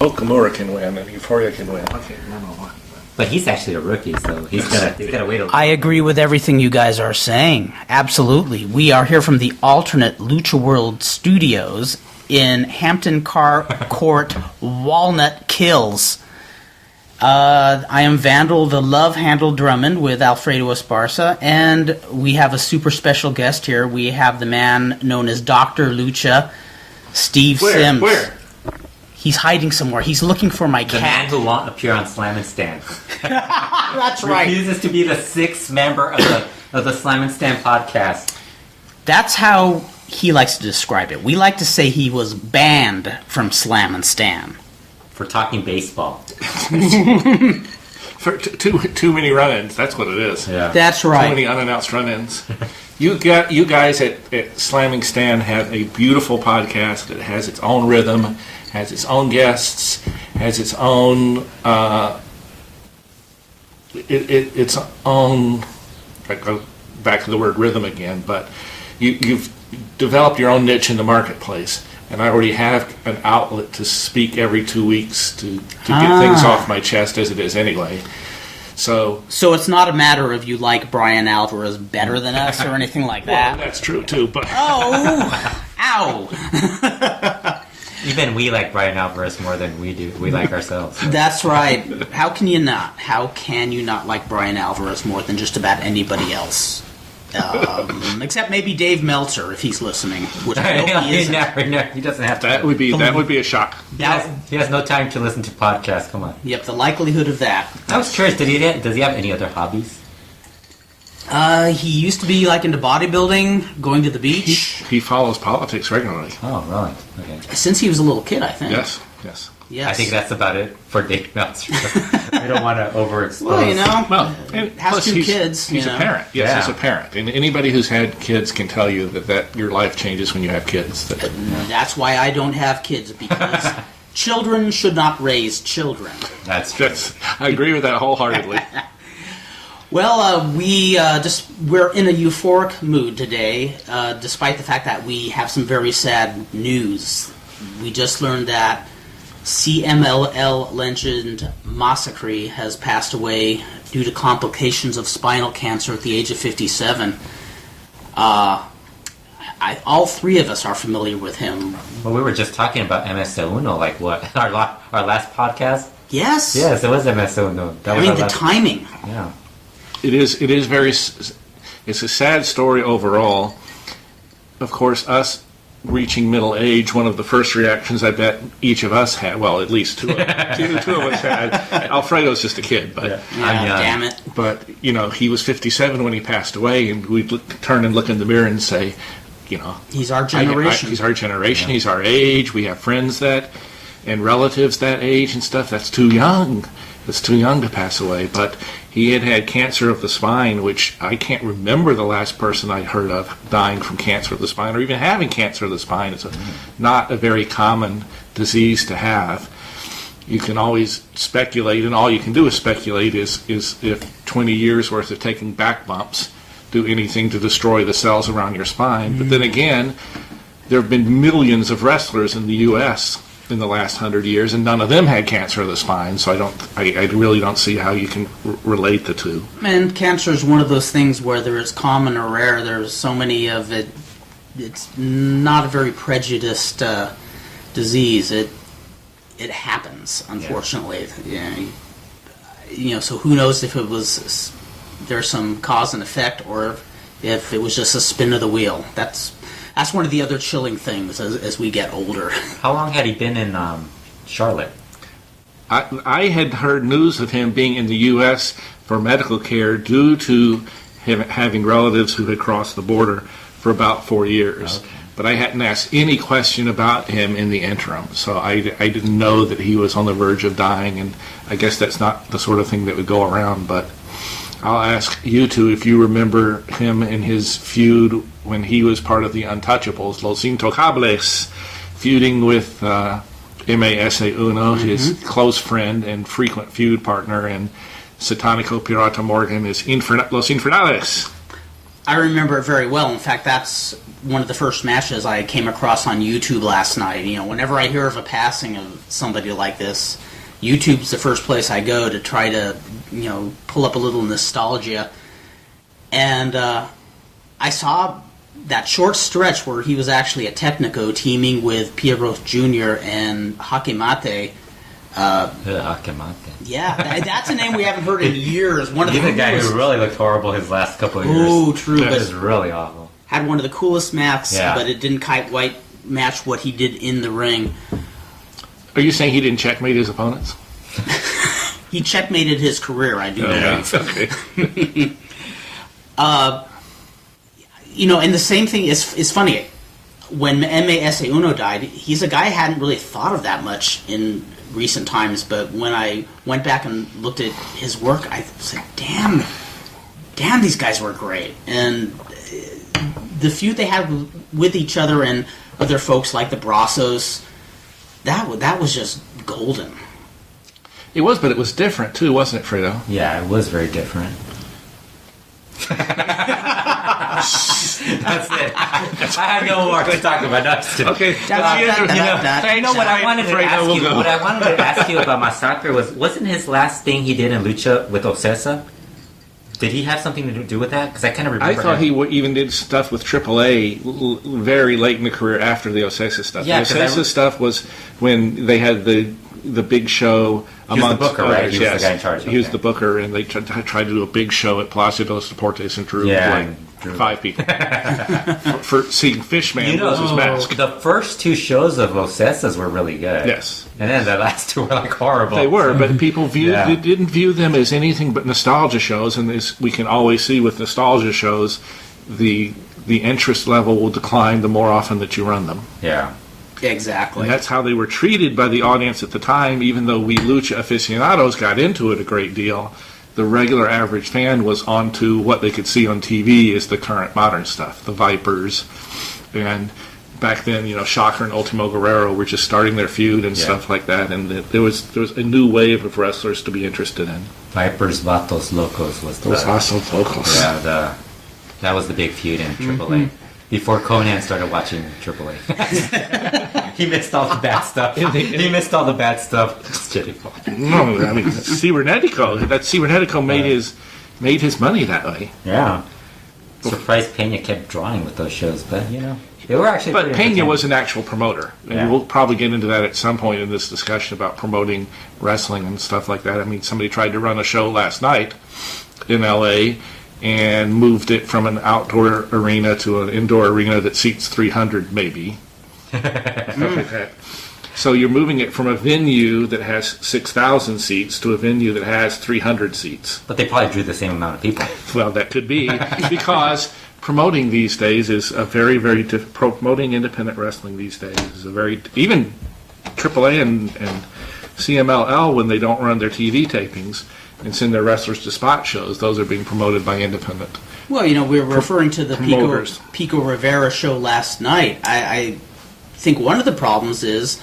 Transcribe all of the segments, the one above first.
Okamura can win and Euforia can win. Okay, no. But he's actually a rookie, so he's gonna wait a little. I agree with everything you guys are saying. Absolutely. We are here from the alternate LuchaWorld studios in Hampton Court, Walnut Kills. I am Vandal, the love-handled Drummond with Alfredo Esparza, and we have a super special guest here. We have the man known as Dr. Lucha, Steve Sims. Where? He's hiding somewhere. He's looking for my cat. The man who won't appear on Slam and Stand. That's right. Refuses to be the sixth member of the Slam and Stand podcast. That's how he likes to describe it. We like to say he was banned from Slam and Stand. For talking baseball. For too many run-ins. That's what it is. Yeah. That's right. Too many unannounced run-ins. You guys at Slamming Stand have a beautiful podcast that has its own rhythm, has its own guests, has its own its own. I go back to the word rhythm again, but you've developed your own niche in the marketplace, and I already have an outlet to speak every 2 weeks to get things off my chest as it is anyway. So it's not a matter of you like Brian Alvarez better than us or anything like that. Well, that's true too, but ow. Even we like Brian Alvarez more than we do. We like ourselves. So. That's right. How can you not? How can you not like Brian Alvarez more than just about anybody else? Except maybe Dave Meltzer, if he's listening. Which I hope he isn't. He doesn't have to. That would be a shock. He has no time to listen to podcasts. Come on. Yep, the likelihood of that. I was curious. Does he have any other hobbies? He used to be like into bodybuilding, going to the beach. He follows politics regularly. Oh, really? Okay. Since he was a little kid, I think. Yes. I think that's about it for Dave Meltzer. We don't want to overexpose. Well, you know, has two kids. He's a parent. Yes, he's a parent. And anybody who's had kids can tell you that your life changes when you have kids. That's why I don't have kids, because children should not raise children. I agree with that wholeheartedly. Well, we're in a euphoric mood today, despite the fact that we have some very sad news. We just learned that CMLL legend Masakre has passed away due to complications of spinal cancer at the age of 57. All three of us are familiar with him. Well, we were just talking about MS-1, like what? Our last podcast? Yes. Yes, it was MS-1. The timing. Yeah. It is it's a sad story overall. Of course, us reaching middle age, one of the first reactions I bet each of us had, well, at least two of us had. Alfredo's just a kid, but damn it. But, he was 57 when he passed away, and we'd turn and look in the mirror and say, he's our generation. He's our generation. Yeah. He's our age. We have friends and relatives that age and stuff. That's too young. It's too young to pass away. But he had cancer of the spine, which I can't remember the last person I heard of dying from cancer of the spine or even having cancer of the spine. It's not a very common disease to have. You can always speculate, and all you can do is speculate is if 20 years worth of taking back bumps do anything to destroy the cells around your spine. But then again, there have been millions of wrestlers in the U.S. in the last 100 years, and none of them had cancer of the spine, so I really don't see how you can relate the two. And cancer is one of those things, whether it's common or rare, there's so many of it, it's not a very prejudiced disease. It happens, unfortunately. Yeah. So who knows if it was there's some cause and effect, or if it was just a spin of the wheel. That's one of the other chilling things as we get older. How long had he been in Charlotte? I had heard news of him being in the U.S. for medical care due to him having relatives who had crossed the border for about 4 years. Okay. But I hadn't asked any question about him in the interim, so I didn't know that he was on the verge of dying, and I guess that's not the sort of thing that would go around, but I'll ask you two if you remember him in his feud when he was part of the Untouchables, Los Intocables, feuding with MASA-1, his close friend and frequent feud partner, and Satanico Pirata Morgan is Los Infernales. I remember it very well. In fact, that's one of the first matches I came across on YouTube last night. You know, whenever I hear of a passing of somebody like this, YouTube's the first place I go to try to, you know, pull up a little nostalgia. And I saw that short stretch where he was actually a Technico teaming with Pierrot Jr. and Hakemate. Hakemate. Yeah, that's a name we haven't heard in years. One of He's the a guy who really looked horrible his last couple of years. Oh, true. That But was really awful. had one of the coolest masks, Yeah. but it didn't quite match what he did in the ring. Are you saying he didn't checkmate his opponents? He checkmated his career, I do believe. Okay. You know, and the same thing is funny. When M.A.S.A. Uno died, he's a guy I hadn't really thought of that much in recent times, but when I went back and looked at his work, I said, damn, these guys were great. And the feud they had with each other and other folks like the Brassos, that was just golden. It was, but it was different too, wasn't it, Fredo? Yeah, it was very different. That's it. I have no more to talk about. No, just kidding. Okay. I know what I wanted to ask you. What I wanted to ask you about Masakre wasn't his last thing he did in Lucha with Ocesa? Did he have something to do with that? Because I kind of remember. I thought he even did stuff with AAA very late in the career after the Ocesa stuff. Yeah, the Ocesa stuff was when they had the big show. He was the booker, right? He was the guy in charge. He was the booker, and they tried to do a big show at Palacio de los Deportes and drew drew 5 people for seeing Fishman lose his mask. The first 2 shows of Ocesa's were really good. Yes. And then the last 2 were like horrible. They were, but people didn't view them as anything but nostalgia shows, and as we can always see with nostalgia shows, the interest level will decline the more often that you run them. Yeah. Exactly. And that's how they were treated by the audience at the time, even though we Lucha aficionados got into it a great deal. The regular average fan was onto what they could see on TV as the current modern stuff, the Vipers. And back then, you know, Shocker and Ultimo Guerrero were just starting their feud and stuff like that. And there was a new wave of wrestlers to be interested in. Vipers, Vatos, Locos was the... Los Vatos Locos. Yeah, that was the big feud in AAA. Before Konan started watching AAA. He missed all the bad stuff. He missed all the bad stuff. Just kidding. No, I mean, Cibernetico. That Cibernetico made his money that way. Yeah. Surprised Pena kept drawing with those shows, but, you know, they were actually But Pena was an actual promoter. And we'll probably get into that at some point in this discussion about promoting wrestling and stuff like that. I mean, somebody tried to run a show last night in L.A., and moved it from an outdoor arena to an indoor arena that seats 300 maybe. Stuff like that. So you're moving it from a venue that has 6,000 seats to a venue that has 300 seats. But they probably drew the same amount of people. Well, that could be, because promoting these days is a very, very promoting independent wrestling these days is a very, even AAA and CMLL, when they don't run their TV tapings and send their wrestlers to spot shows, those are being promoted by independent. Well, you know, we were referring to the promoters. Pico Rivera show last night. I think one of the problems is,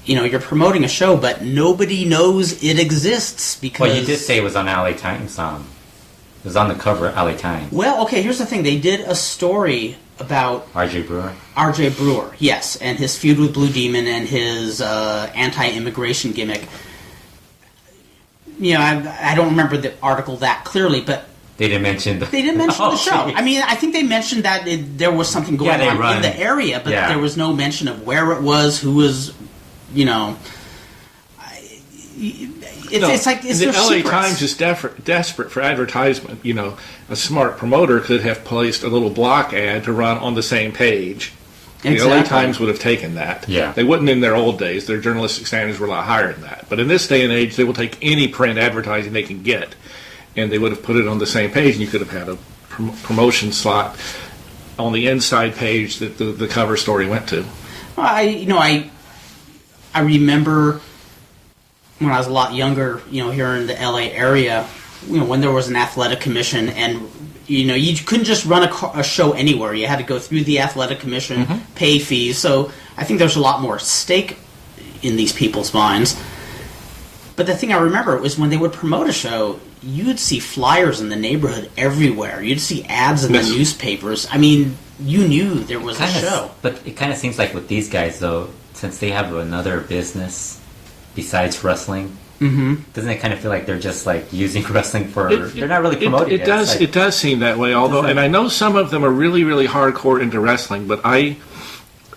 you know, you're promoting a show, but nobody knows it exists because... Well, you did say it was on LA Times. It was on the cover of LA Times. Well, okay, here's the thing. They did a story about... R.J. Brewer? R.J. Brewer, yes, and his feud with Blue Demon and his anti-immigration gimmick. You know, I don't remember the article that clearly, but... They didn't mention the show. Geez. I mean, I think they mentioned that there was something going on in the area, but there was no mention of where it was, who was, you know... It's like... It's the LA secrets. Times is desperate for advertisement. You know, a smart promoter could have placed a little block ad to run on the same page. The LA Times would have taken that. Yeah. They wouldn't in their old days. Their journalistic standards were a lot higher than that. But in this day and age, they will take any print advertising they can get, and they would have put it on the same page, and you could have had a promotion slot on the inside page that the cover story went to. I remember when I was a lot younger, you know, here in the LA area, you know, when there was an athletic commission, and you know, you couldn't just run a show anywhere. You had to go through the athletic commission, pay fees. So I think there's a lot more stake in these people's minds. But the thing I remember was when they would promote a show, you'd see flyers in the neighborhood everywhere. You'd see ads in the newspapers. I mean, you knew there was a show. But it kind of seems like with these guys, though, since they have another business besides wrestling, doesn't it kind of feel like they're just like using wrestling for? They're not really promoting it. It does seem that way. Although, and I know some of them are really, really hardcore into wrestling, but I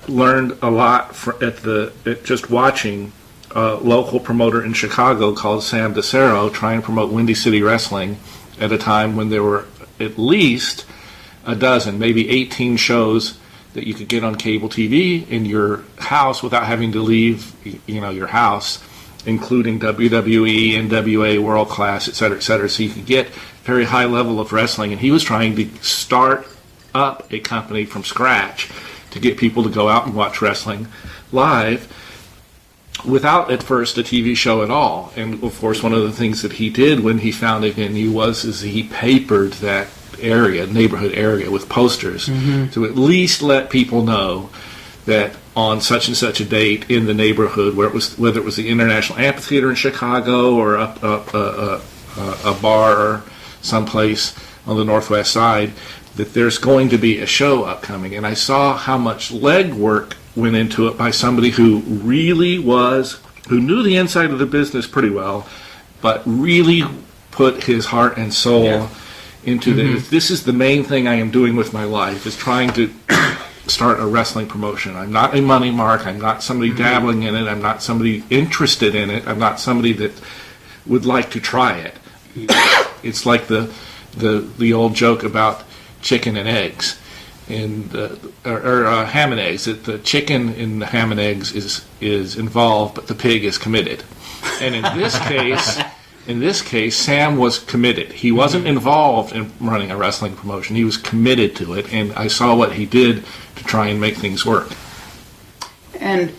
learned a lot at just watching a local promoter in Chicago called Sam DeCero trying to promote Windy City Wrestling at a time when there were at least a dozen, maybe 18 shows that you could get on cable TV in your house without having to leave, your house, including WWE, NWA, World Class, et cetera, et cetera. So you could get very high level of wrestling, and he was trying to start up a company from scratch to get people to go out and watch wrestling live without at first a TV show at all. And of course, one of the things that he did when he founded NU was he papered that neighborhood area with posters to at least let people know that on such and such a date in the neighborhood, whether it was the International Amphitheater in Chicago or a bar or someplace on the Northwest Side, that there's going to be a show upcoming. And I saw how much legwork went into it by somebody who knew the inside of the business pretty well, but really put his heart and soul into this. This is the main thing I am doing with my life, is trying to start a wrestling promotion. I'm not a money mark. I'm not somebody dabbling in it. I'm not somebody interested in it. I'm not somebody that would like to try it. It's like the old joke about chicken and eggs, or ham and eggs. That the chicken in the ham and eggs is involved, but the pig is committed. And in this case, Sam was committed. He wasn't involved in running a wrestling promotion. He was committed to it, and I saw what he did to try and make things work. And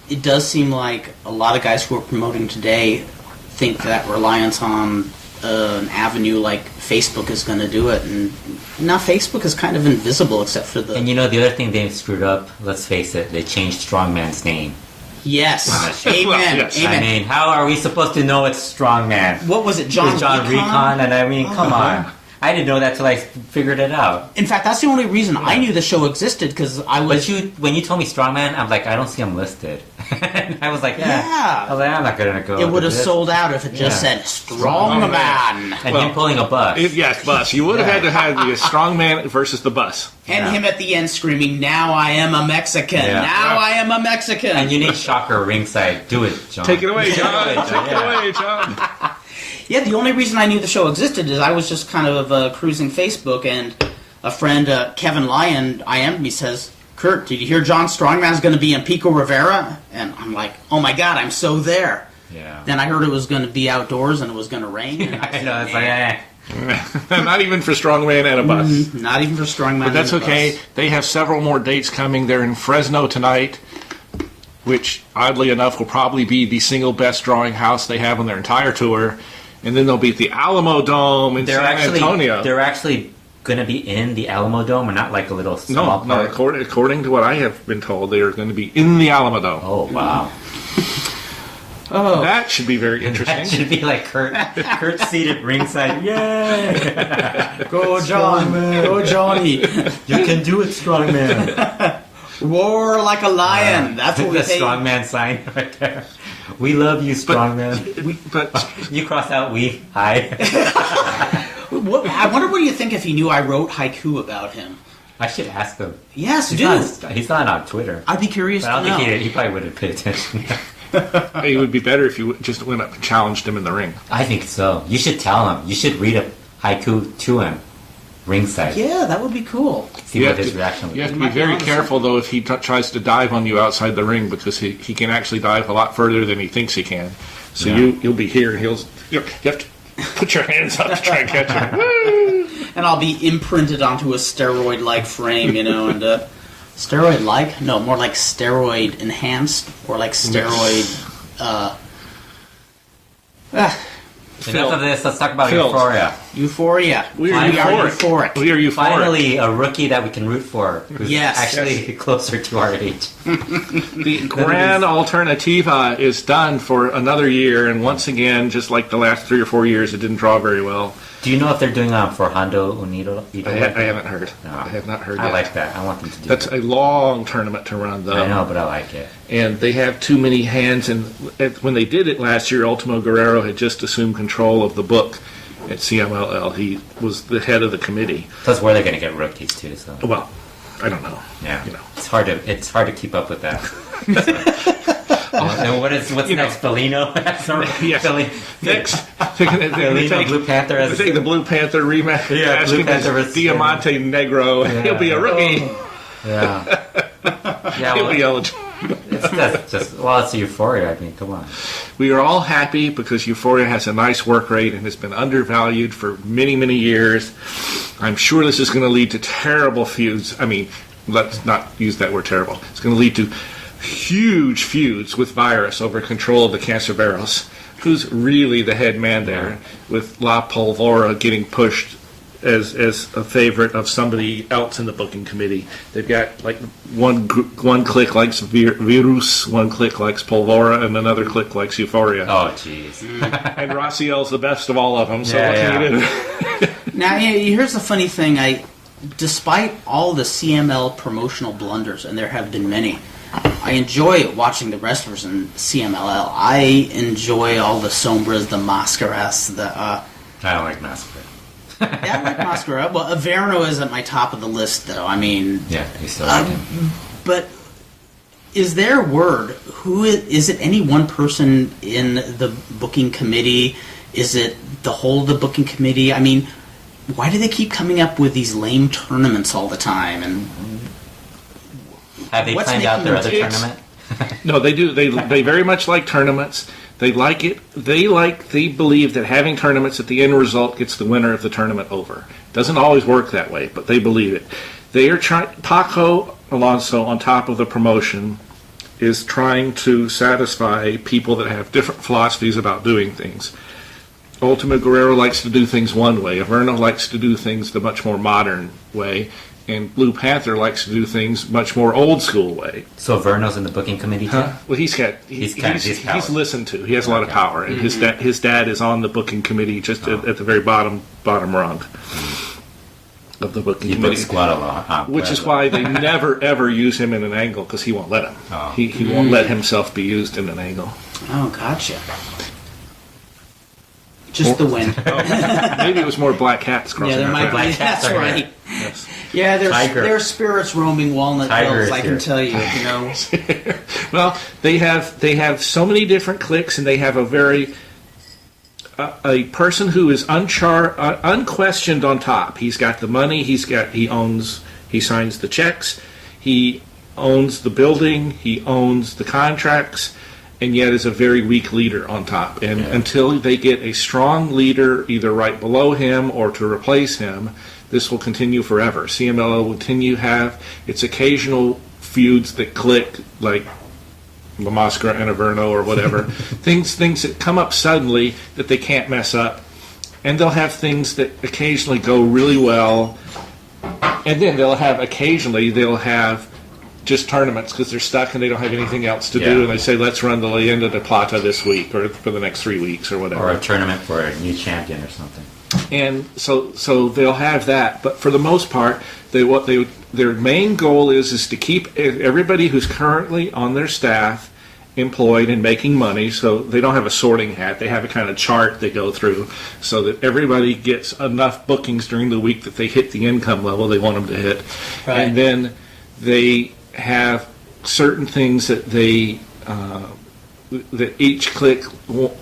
it does seem like a lot of guys who are promoting today think that reliance on an avenue like Facebook is going to do it, and now Facebook is kind of invisible except for the... And the other thing they screwed up, let's face it, they changed Strongman's name. Yes. Amen. Yes. Amen. I mean, how are we supposed to know it's Strongman? What was it, John Recon? And I mean, come on. I didn't know that till I figured it out. In fact, that's the only reason I knew the show existed, because I was... But when you told me Strongman, I'm like, I don't see him listed. And I was like, I was like, I'm not going to go. It would have sold out if it just said Strongman. And him pulling a bus. Yes, bus. You would have had to have the Strongman versus the bus. And him at the end screaming, "Now I am a Mexican! Yeah. Now I am a Mexican!" And you need Shocker ringside. Do it, John. Take it away, John. Take it away, John. Yeah, the only reason I knew the show existed is I was just kind of cruising Facebook, and a friend, Kevin Lyon, IM'd me, says, "Kurt, did you hear John Strongman's going to be in Pico Rivera?" And I'm like, oh my God, I'm so there. Yeah. Then I heard it was going to be outdoors and it was going to rain. And I know, it's like, Not even for Strongman and a bus. Not even for Strongman But that's and a okay. bus. They have several more dates coming. They're in Fresno tonight, which, oddly enough, will probably be the single best drawing house they have on their entire tour. And then they'll be at the Alamo Dome in San Antonio. They're actually going to be in the Alamo Dome, and not like a little small No, according to what I have been told, they are going to be in the Alamo Dome. Oh, wow. Oh, that should be very interesting. That should be like Kurt seated ringside. Yay! Go, John! Go, Johnny! You can do it, Strongman. Roar like a lion. That's what we the say. Strongman sign right there. We love you, Strongman. But you cross out we. Hi. I wonder what you think if he knew I wrote haiku about him. I should ask him. Yes, He's not on Twitter. I'd be curious but I to don't know. think he probably wouldn't pay attention. It would be better if you just went up and challenged him in the ring. I think so. You should tell him. You should read a haiku to him. Ringside. Yeah, that would be cool. See what his reaction would be. You have to be very careful, though, if he tries to dive on you outside the ring, because he can actually dive a lot further than he thinks he can. So you'll be here, and you have to put your hands up to try and catch him. And I'll be imprinted onto a steroid-like frame, and steroid-like? No, more like steroid-enhanced, or like steroid... Enough of this. Let's talk about Phil. Euphoria. Euphoria. We are euphoric. We are euphoric. Finally, a rookie that we can root for. Who's Yes. actually closer to our age. The Gran Alternativa is done for another year, and once again, just like the last 3 or 4 years, it didn't draw very well. Do you know if they're doing for Hondo Unido? I haven't heard. No. I have not heard I yet. like that. I want them to do That's that. a long tournament to run, though. I know, but I like it. And they have too many hands. And when they did it last year, Ultimo Guerrero had just assumed control of the book at CMLL. He was the head of the committee. Plus, where they're going to get rookies too. So Well, I don't know. yeah, You know. it's hard to keep up with that. And what's next? Bellino? Yes. Next, Bellino, Blue Panther. I think the Blue Panther rematch. Yeah, Blue Panther versus Diamante Negro. Yeah. He'll be a rookie. Yeah. Yeah. He'll be eligible. It's it's Euphoria. I mean, come on. We are all happy because Euphoria has a nice work rate and has been undervalued for many, many years. I'm sure this is going to lead to terrible feuds. I mean, let's not use that word terrible. It's going to lead to huge feuds with Virus over control of the Cancerberos, who's really the head man there, with La Polvora getting pushed as a favorite of somebody else in the booking committee. They've got like one clique likes Virus, one clique likes Polvora, and another clique likes Euphoria. Oh, jeez. And Raciel's the best of all of them. So Yeah, what can you do? Now, here's the funny thing. Despite all the CML promotional blunders, and there have been many, I enjoy watching the wrestlers in CMLL. I enjoy all the Sombras, the Mascaras, I don't like Masakre. yeah, I like Mascara. Well, Averno is at my top of the list, though. I mean, Yeah, you still like him. but is there word? Who is it? Any one person in the booking committee? Is it the whole of the booking committee? I mean, why do they keep coming up with these lame tournaments all the time? And Have they what's planned out their making other them tournament? No, they do. They very much like tournaments. They like it. They believe that having tournaments at the end result gets the winner of the tournament over. Doesn't always work that way, but they believe it. They are Paco Alonso, on top of the promotion, is trying to satisfy people that have different philosophies about doing things. Ultimo Guerrero likes to do things one way. Averno likes to do things the much more modern way. And Blue Panther likes to do things much more old school way. So Verno's in the booking committee too? Well, he's listened to. He has a lot of power, and his dad is on the booking committee, just at the very bottom rung of the booking committee. Squad a lot, which is why they never ever use him in an angle, because he won't let him. Oh. He won't let himself be used in an angle. oh, gotcha. Just the wind. Maybe it was more black cats crossing. Yeah, there our might path. be. cats That's are right. here. Yes. Yeah, Tiger. there's spirits roaming Walnut Tiger Hills. is I can here. tell you. Well, they have so many different cliques, and they have a person who is unquestioned on top. He's got the money. He signs the checks. He owns the building. He owns the contracts, and yet is a very weak leader on top. And until they get a strong leader, either right below him or to replace him, this will continue forever. CMLL will continue to have its occasional feuds that click, like La Mascara and Averno or whatever. things that come up suddenly that they can't mess up. And they'll have things that occasionally go really well. And then they'll have just tournaments because they're stuck and they don't have anything else to do. And they say, let's run the Leyenda de Plata this week or for the next 3 weeks or whatever. Or a tournament for a new champion or something. And so they'll have that, but for the most part, their main goal is to keep everybody who's currently on their staff employed and making money. So they don't have a sorting hat; they have a kind of chart they go through, so that everybody gets enough bookings during the week that they hit the income level they want them to hit, Right. and then they have certain things that that each clique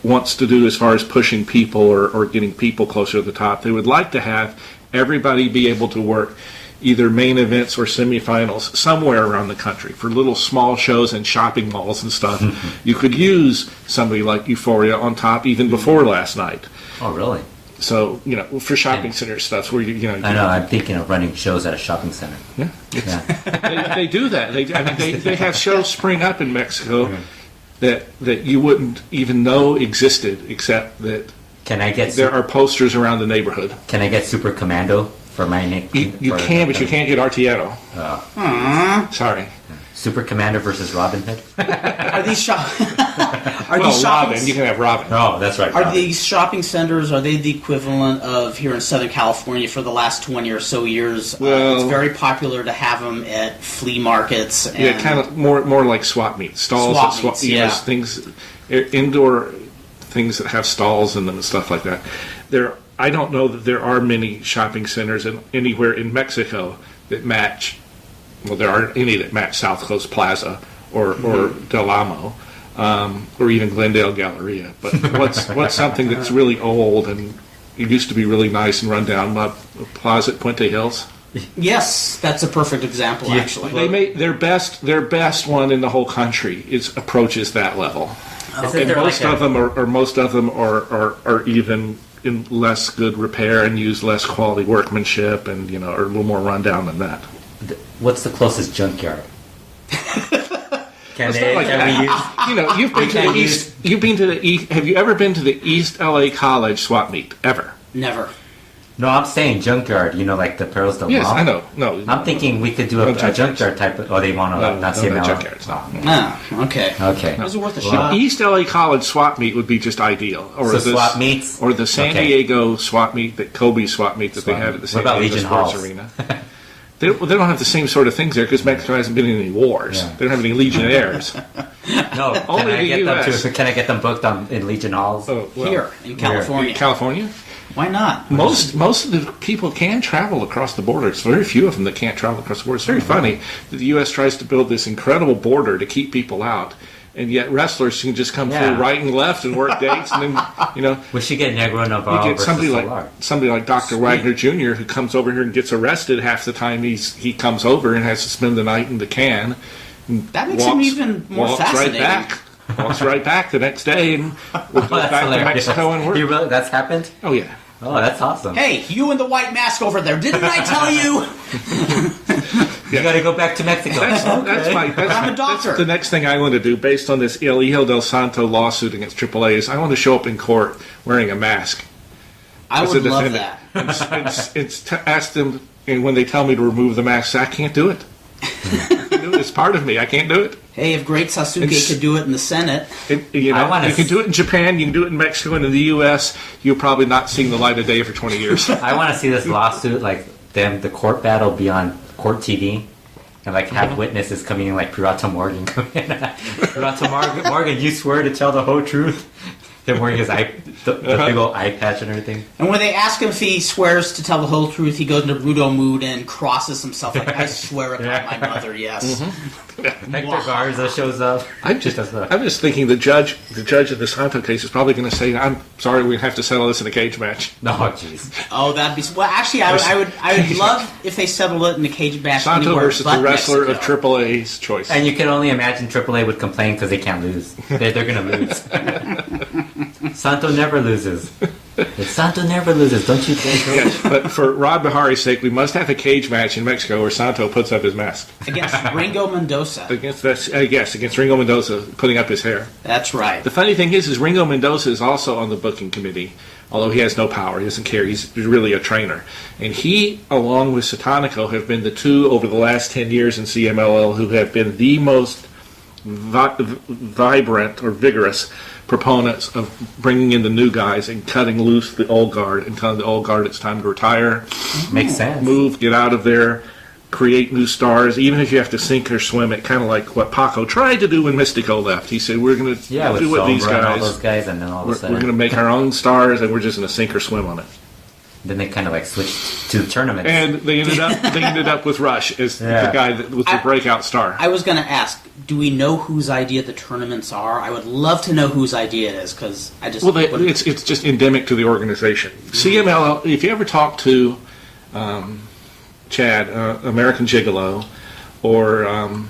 wants to do as far as pushing people or getting people closer to the top. They would like to have everybody be able to work either main events or semifinals somewhere around the country for little small shows and shopping malls and stuff. You could use somebody like Euphoria on top even before last night. Oh, really? So, for shopping center stuff where I know. I'm thinking of running shows at a shopping center. Yeah. Yeah. They do that. They have shows spring up in Mexico that you wouldn't even know existed, except that Can I get... There are posters around the neighborhood. Can I get Super Commando for my nick? You can, but you can't get Artiero. Oh. Sorry. Super Commander versus Robin Hood? Are these shopping Robin. You can have Robin. Oh, that's right. Are these shopping centers, are they the equivalent of here in Southern California for the last 20 or so years? Well, it's very popular to have them at flea markets. And yeah, kind of more like swap meet. Stalls swap meets, yeah. Things, indoor things that have stalls in them and stuff like that. I don't know that there are many shopping centers anywhere in Mexico that match. Well, there aren't any that match South Coast Plaza or Del Amo, or even Glendale Galleria. But what's something that's really old and it used to be really nice and run down? Plaza at Puente Hills. Yes, that's a perfect example. Yeah. Actually, They make their best one in the whole country approaches that level. And most of them are even in less good repair and use less quality workmanship and are a little more run down than that. What's the closest junkyard? Can we use? You've been to the east. You've been to the east. Have you ever been to the East LA College swap meet ever? never. No, I'm saying junkyard. Like the Perros del Mal. Yes, I know. No, I'm thinking we could do a junkyard type of... Oh, they want to not CMLL. junkyards. No. Oh, okay. Okay. Those are worth a shot. East LA College swap meet would be just ideal. Or swap meets? Or the San Diego swap meet, the Kobe swap meet that they have at the San Diego Legion Sports Halls? Arena. They don't have the same sort of things there because Mexico hasn't been in any wars. Yeah. They don't have any legionnaires. No, Only can I the get US. Can I get them booked in Legion Halls? Oh, well, Here in California. California? Why not? Most of the people can travel across the border. It's very few of them that can't travel across the border. It's very funny that the U.S. tries to build this incredible border to keep people out, and yet wrestlers can just come through right and left and work dates, and then we should get Negro Navarro you get versus somebody like Dr. Wagner Jr. who comes over here and gets arrested half the time he comes over and has to spend the night in the can. That makes him even more fascinating. Walks right back the next day and we'll go back to Mexico and work. That's happened? Oh, yeah. Oh, that's awesome. Hey, you in the white mask over there, didn't I tell you? You got to go back to Mexico. I'm a doctor. That's the next thing I want to do based on this El Hijo del Santo lawsuit against AAA is I want to show up in court wearing a mask. I would love that. Ask them, and when they tell me to remove the mask, I can't do it. It's part of me. I can't do it. Hey, if Great Sasuke could do it in the Senate. You can do it in Japan, you can do it in Mexico, and in the U.S., you're probably not seeing the light of day for 20 years. I want to see this lawsuit, the court battle be on court TV, and have witnesses coming in like Pirata Morgan. Pirata Morgan, you swear to tell the whole truth? Him wearing his the big old eye patch and everything. And when they ask him if he swears to tell the whole truth, he goes into Rudo mood and crosses himself I swear upon my mother, yes. Hector Garza shows up. I'm just thinking the judge of the Santo case is probably going to say, "I'm sorry, we have to settle this in a cage match." No, jeez. Oh, that'd be well. Actually, I would love if they settled it in a cage match. Santo versus the wrestler Mexico. of AAA's choice. And you can only imagine AAA would complain because they can't lose. They're going to lose. Santo never loses. Santo never loses, don't you think? Yes, but for Rod Bahari's sake, we must have a cage match in Mexico where Santo puts up his mask. Against Ringo Mendoza. Against Ringo Mendoza putting up his hair. That's right. The funny thing is Ringo Mendoza is also on the booking committee, although he has no power. He doesn't care. He's really a trainer. And he, along with Satanico, have been the two over the last 10 years in CMLL who have been the most vibrant or vigorous proponents of bringing in the new guys and cutting loose the old guard and telling the old guard it's time to retire. Makes sense. Move, get out of there, create new stars, even if you have to sink or swim it, kind of like what Paco tried to do when Mystico left. He said, we're going to do what these guys, all those guys, and then all of a sudden we're going to make our own stars and we're just going to sink or swim on it. Then they kind of switched to the tournament. And they ended up with Rush as the guy that was the breakout star. I was going to ask, do we know whose idea the tournaments are? I would love to know whose idea it is because I just... Well, it's just endemic to the organization. CMLL, if you ever talk to Chad, American Gigolo, or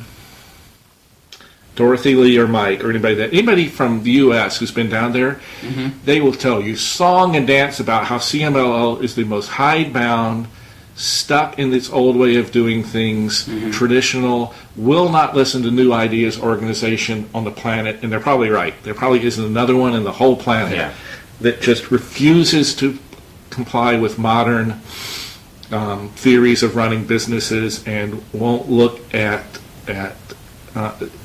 Dorothy Lee or Mike or anybody from the U.S. who's been down there, they will tell you song and dance about how CMLL is the most hidebound, stuck in this old way of doing things, traditional, will not listen to new ideas organization on the planet, and they're probably right. There probably isn't another one in the whole planet that just refuses to comply with modern theories of running businesses and won't look at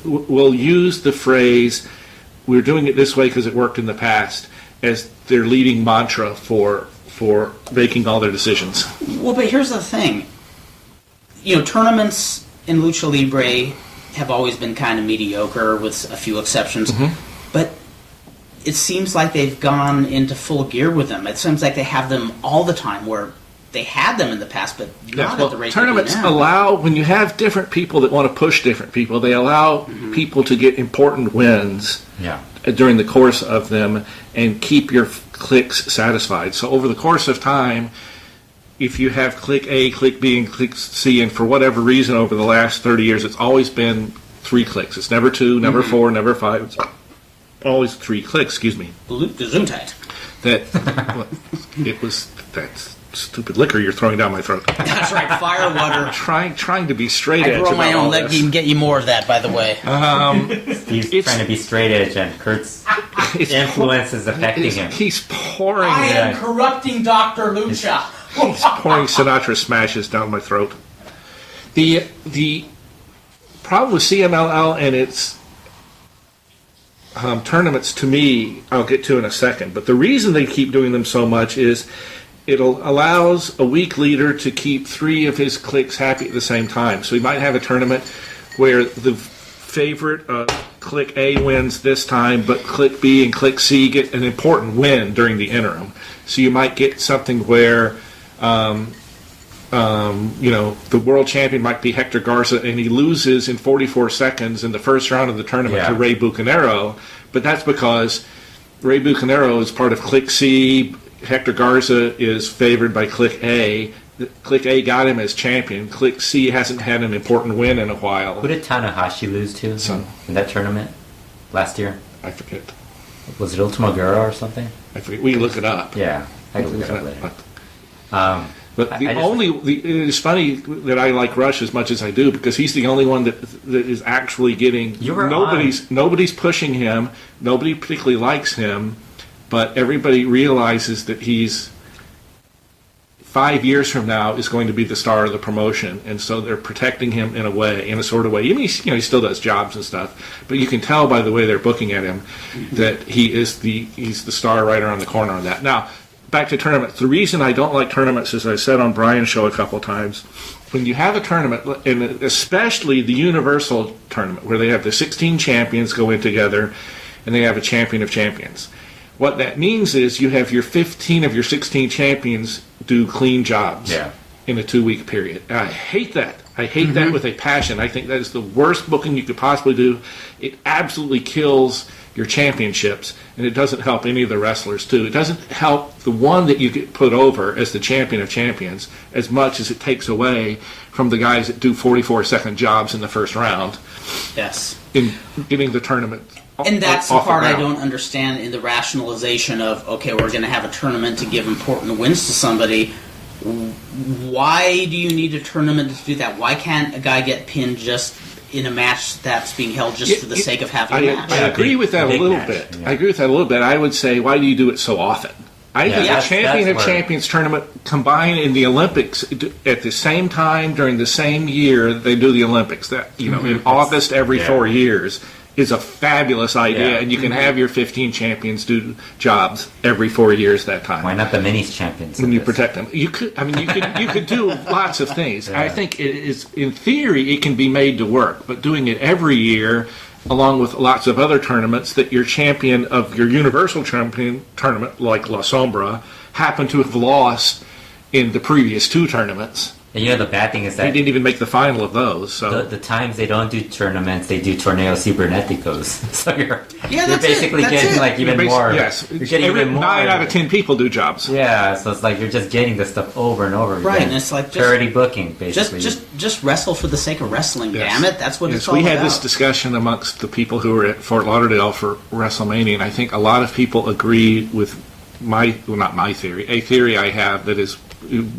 will use the phrase, we're doing it this way because it worked in the past, as their leading mantra for making all their decisions. Well, but here's the thing. Tournaments in Lucha Libre have always been kind of mediocre with a few exceptions. But it seems like they've gone into full gear with them. It seems like they have them all the time, where they had them in the past, but not at the rate tournaments they do now. allow, when you have different people that want to push different people, they allow people to get important wins during the course of them and keep your cliques satisfied. So over the course of time, if you have clique A, clique B, and clique C, and for whatever reason over the last 30 years, it's always been 3 cliques. It's never 2, never 4, never 5. It's always 3 cliques, excuse me. Gesundheit. It was that stupid liquor you're throwing down my throat. That's right, fire water. Trying to be straight edge. I grow my about all own leg this. and get you more of that, by the way. He's trying to be straight edge, and Kurt's influence is affecting him. He's pouring. I am corrupting Dr. Lucha. He's pouring Sinatra smashes down my throat. The problem with CMLL and its tournaments, to me, I'll get to in a second. But the reason they keep doing them so much is it allows a weak leader to keep 3 of his cliques happy at the same time. So he might have a tournament where the favorite clique A wins this time, but clique B and clique C get an important win during the interim. So you might get something where the world champion might be Hector Garza, and he loses in 44 seconds in the first round of the tournament to Ray Bucanero. But that's because Ray Bucanero is part of clique C. Hector Garza is favored by clique A. Clique A got him as champion. Clique C hasn't had an important win in a while. Who did Tanahashi lose to in that tournament last year? I forget. Was it Ultimo Guerrero or something? I forget. We look it up. Yeah, I can look it up later. But it is funny that I like Rush as much as I do, because he's the only one that is actually getting. Nobody's pushing him. Nobody particularly likes him, but everybody realizes that he's 5 years from now is going to be the star of the promotion, and so they're protecting him in a sort of way. I mean, he still does jobs and stuff, but you can tell by the way they're booking at him that he's the star right around the corner on that. Now, back to tournaments. The reason I don't like tournaments, as I said on Brian's show a couple of times, when you have a tournament, and especially the Universal tournament, where they have the 16 champions go in together, and they have a champion of champions. What that means is you have your 15 of your 16 champions do clean jobs in a 2-week period. And I hate that. I hate that with a passion. I think that is the worst booking you could possibly do. It absolutely kills your championships, and it doesn't help any of the wrestlers, too. It doesn't help the one that you get put over as the champion of champions as much as it takes away from the guys that do 44-second jobs in the first round. Yes. In getting the tournament. And that's the part I don't understand in the rationalization of, okay, we're going to have a tournament to give important wins to somebody. Why do you need a tournament to do that? Why can't a guy get pinned just in a match that's being held just for the sake of having a match? I agree with that a little bit. I agree with that a little bit. I would say, why do you do it so often? I think the Champion of Champions tournament combined in the Olympics at the same time during the same year they do the Olympics. That in August every 4 years is a fabulous idea, and you can have your 15 champions do jobs every 4 years that time. Why not the minis champions? When you protect them, you could. I mean, you could do lots of things. I think it is, in theory, it can be made to work, but doing it every year, along with lots of other tournaments, that your champion of your Universal Champion tournament, like La Sombra, happened to have lost in the previous 2 tournaments. And the bad thing is that they didn't even make the final of those. So the times they don't do tournaments, they do torneos cibernéticos. So you're that's basically getting like even more. Yes, you're getting even more. 9 out of 10 people do jobs. Yeah, so it's like you're just getting this stuff over and over again. Right, and it's like parody booking, basically. Just wrestle for the sake of wrestling. Yes. Damn it, that's what it's all about. We had this discussion amongst the people who were at Fort Lauderdale for WrestleMania, and I think a lot of people agree with not my theory, a theory I have that has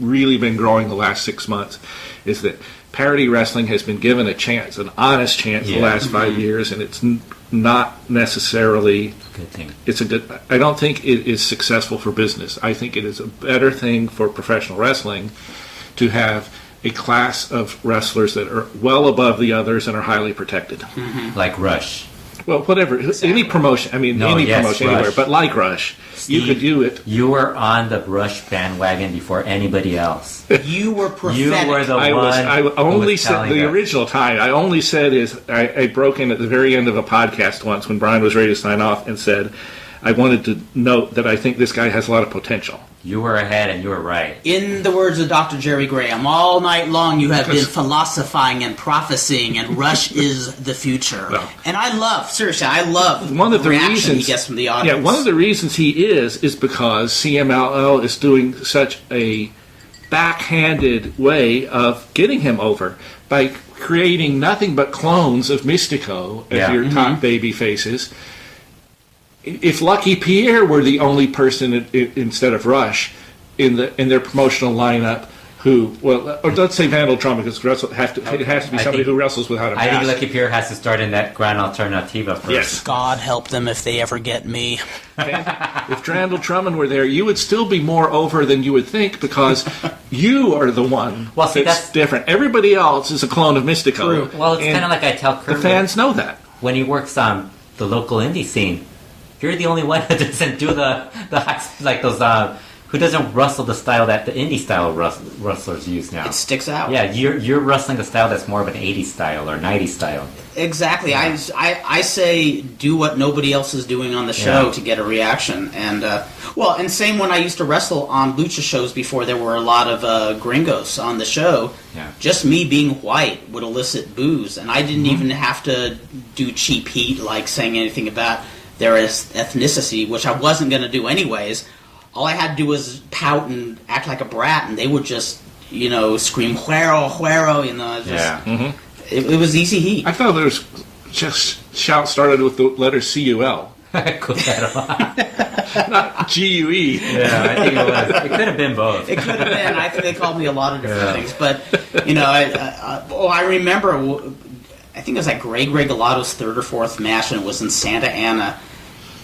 really been growing the last 6 months, is that parody wrestling has been given a chance, an honest chance, the last 5 years, and it's not necessarily good thing. It's a good. I don't think it is successful for business. I think it is a better thing for professional wrestling to have a class of wrestlers that are well above the others and are highly protected. Like Rush. Well, whatever. Any promotion. I mean, promotion Rush. anywhere. But like Rush, Steve, you could do it. You were on the Rush bandwagon before anybody else. You were prophetic. You were the I only said telling the us. original time. I only said is I broke in at the very end of a podcast once when Brian was ready to sign off and said I wanted to note that I think this guy has a lot of potential. You were ahead and you were right. In the words of Dr. Jerry Graham, all night long you have been philosophizing and prophesying, and Rush is the future. No. And I love One of the reaction reasons he gets from the audience. Yeah, one of the reasons he is because CMLL is doing such a backhanded way of getting him over by creating nothing but clones of Mystico as your top baby faces. If Lucky Pierre were the only person instead of Rush in their promotional lineup who, well, or let's say Vandal Trauma, because it has to be somebody who wrestles without a mask. I think Lucky Pierre has to start in that Gran Alternativa first. Yes. God help them if they ever get me. If Vandal Trauma were there, you would still be more over than you would think because you are the one that's different. Everybody else is a clone of Mystico. True. Well, it's kind of like I tell Kurt. The fans know that. When he works on the local indie scene, you're the only one who doesn't do the like those who doesn't wrestle the style that the indie style wrestlers use now. It sticks out. Yeah, you're wrestling a style that's more of an 80s style or 90s style. Exactly. Yeah. I say do what nobody else is doing on the show to get a reaction. And and same when I used to wrestle on Lucha shows before there were a lot of gringos on the show. Yeah. Just me being white would elicit boos, and I didn't even have to do cheap heat like saying anything about their ethnicity, which I wasn't going to do anyways. All I had to do was pout and act like a brat, and they would just, scream "Huero, Huero," It was easy heat. I thought there was just shout started with the letter C-U-L. Not G-U-E. Yeah, I think it was. It could have been both. It could have been. I think they called me a lot of different things. But, I remember, I think it was like Greg Regalato's third or fourth match, and it was in Santa Ana.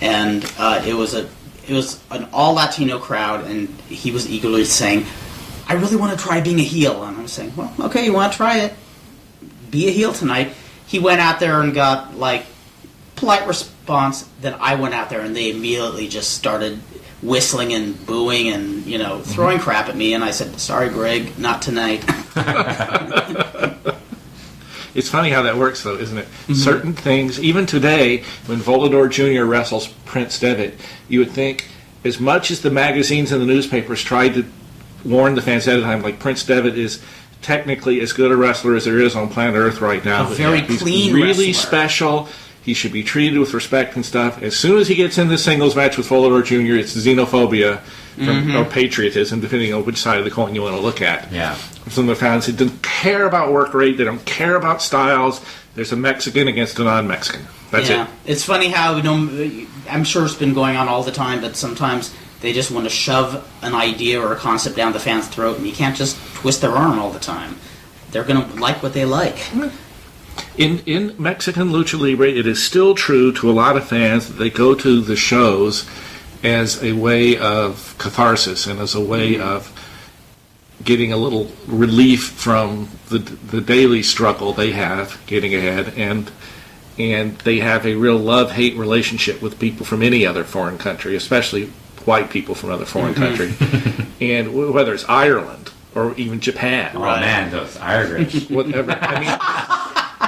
And it was an all-Latino crowd, and he was eagerly saying, I really want to try being a heel. And I was saying, well, okay, you want to try it. Be a heel tonight. He went out there and got, polite response. Then I went out there, and they immediately just started whistling and booing and, throwing crap at me. And I said, sorry, Greg, not tonight. It's funny how that works, though, isn't it? Mm-hmm. Certain things, even today, when Volador Jr. wrestles Prince Devitt, you would think, as much as the magazines and the newspapers tried to warn the fans ahead of time, like Prince Devitt is technically as good a wrestler as there is on planet Earth right now. A very clean really wrestler. Special. He should be treated with respect and stuff. As soon as he gets in the singles match with Volador Jr., it's xenophobia or patriotism, depending on which side of the coin you want to look at. Yeah. Some of the fans who don't care about work rate, they don't care about styles. There's a Mexican against a non-Mexican. That's it. It's funny how, I'm sure it's been going on all the time, but sometimes they just want to shove an idea or a concept down the fan's throat, and you can't just twist their arm all the time. They're going to like what they like. In Mexican Lucha Libre, it is still true to a lot of fans that they go to the shows as a way of catharsis and as a way of getting a little relief from the daily struggle they have getting ahead, and they have a real love-hate relationship with people from any other foreign country, especially white people from other foreign country, and whether it's Ireland or even Japan. Oh man, those Irish. Whatever. I mean,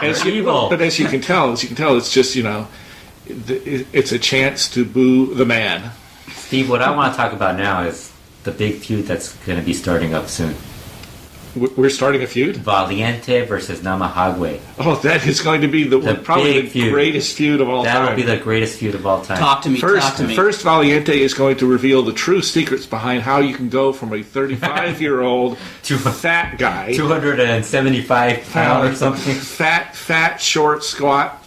as you can tell, it's just it's a chance to boo the man. Steve, what I want to talk about now is the big feud that's going to be starting up soon. We're starting a feud? Valiente versus Namahagwe. Oh, that is going to be probably the greatest feud of all time. That'll be the greatest feud of all time. Talk to me. First, Valiente is going to reveal the true secrets behind how you can go from a 35-year-old to a fat guy, 275 pounds or something, fat, short, squat,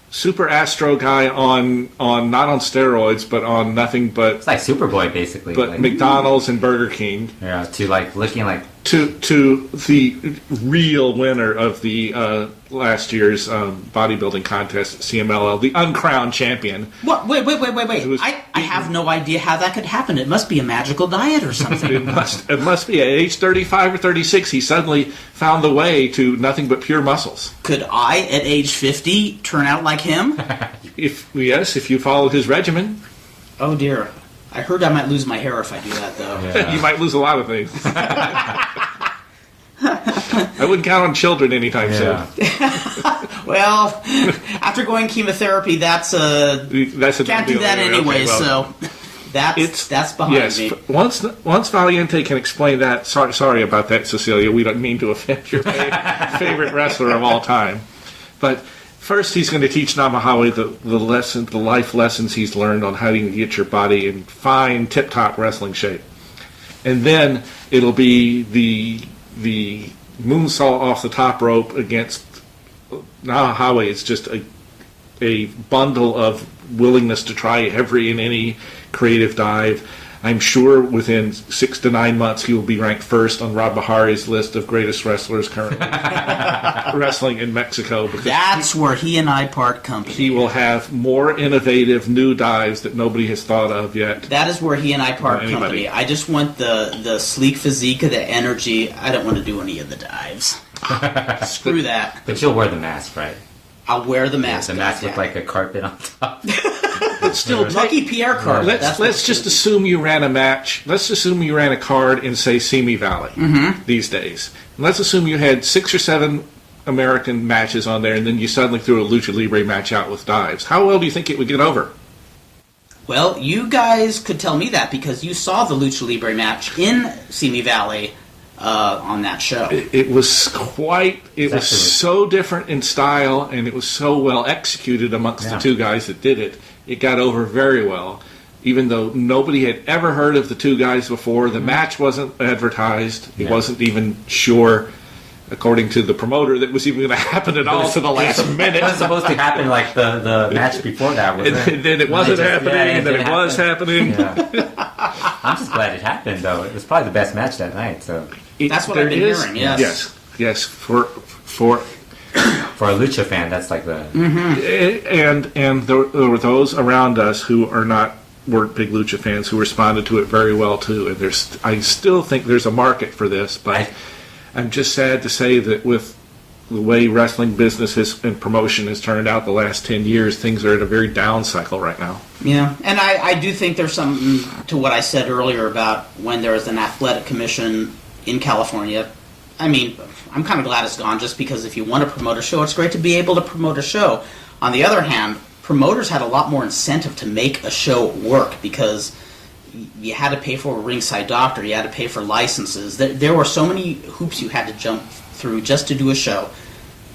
super Astro guy on not on steroids, but on nothing but it's like Superboy basically. But like, McDonald's and Burger King. Yeah, to looking like to the real winner of the last year's bodybuilding contest at CMLL, the uncrowned champion. What? Wait. was I have no idea how that could happen. It must be a magical diet or something. It must be at age 35 or 36, he suddenly found the way to nothing but pure muscles. Could I, at age 50, turn out like him? If you followed his regimen. Oh, dear. I heard I might lose my hair if I do that, though. Yeah. You might lose a lot of things. I wouldn't count on children anytime soon. Well, after going chemotherapy, that's a can't do that anyway. Okay, well, so that's behind me. Once Valiente can explain that. Sorry about that, Cecilia. We don't mean to offend your favorite wrestler of all time, but. First, he's going to teach Namahawe the life lessons he's learned on how to get your body in fine, tip-top wrestling shape. And then it'll be the moonsault off the top rope against Namahawe. It's just a bundle of willingness to try every and any creative dive. I'm sure within 6 to 9 months he will be ranked first on Rob Bahari's list of greatest wrestlers currently wrestling in Mexico. That's where he and I part company. He will have more innovative new dives that nobody has thought of yet. That is where he and I part company. I just want the sleek physique, the energy. I don't want to do any of the dives. Screw that. But you'll wear the mask, right? I'll wear the mask. The mask look like a carpet on top. But still, Lucky Pierre card. Let's just assume you ran a match. Let's assume you ran a card in, say, Simi Valley these days. And let's assume you had 6 or 7 American matches on there, and then you suddenly threw a Lucha Libre match out with dives. How well do you think it would get over? Well, you guys could tell me that because you saw the Lucha Libre match in Simi Valley on that show. It was so different in style, and it was so well executed amongst the two guys that did it. It got over very well. Even though nobody had ever heard of the two guys before, the match wasn't advertised. It wasn't even sure, according to the promoter, that was even going to happen at all to the last minute. It was supposed to happen like the match before that, wasn't it? And then it wasn't happening, and then it was happening. Yeah. I'm just glad it happened, though. It was probably the best match that night. So that's what I've been hearing. Yes. For a Lucha fan, that's like the... And there were those around us who weren't big Lucha fans who responded to it very well, too. And I still think there's a market for this, but I'm just sad to say that with the way wrestling business and promotion has turned out the last 10 years, things are at a very down cycle right now. Yeah, and I do think there's something to what I said earlier about when there was an athletic commission in California. I mean, I'm kind of glad it's gone just because if you want to promote a show, it's great to be able to promote a show. On the other hand, promoters had a lot more incentive to make a show work because you had to pay for a ringside doctor, you had to pay for licenses. There were so many hoops you had to jump through just to do a show.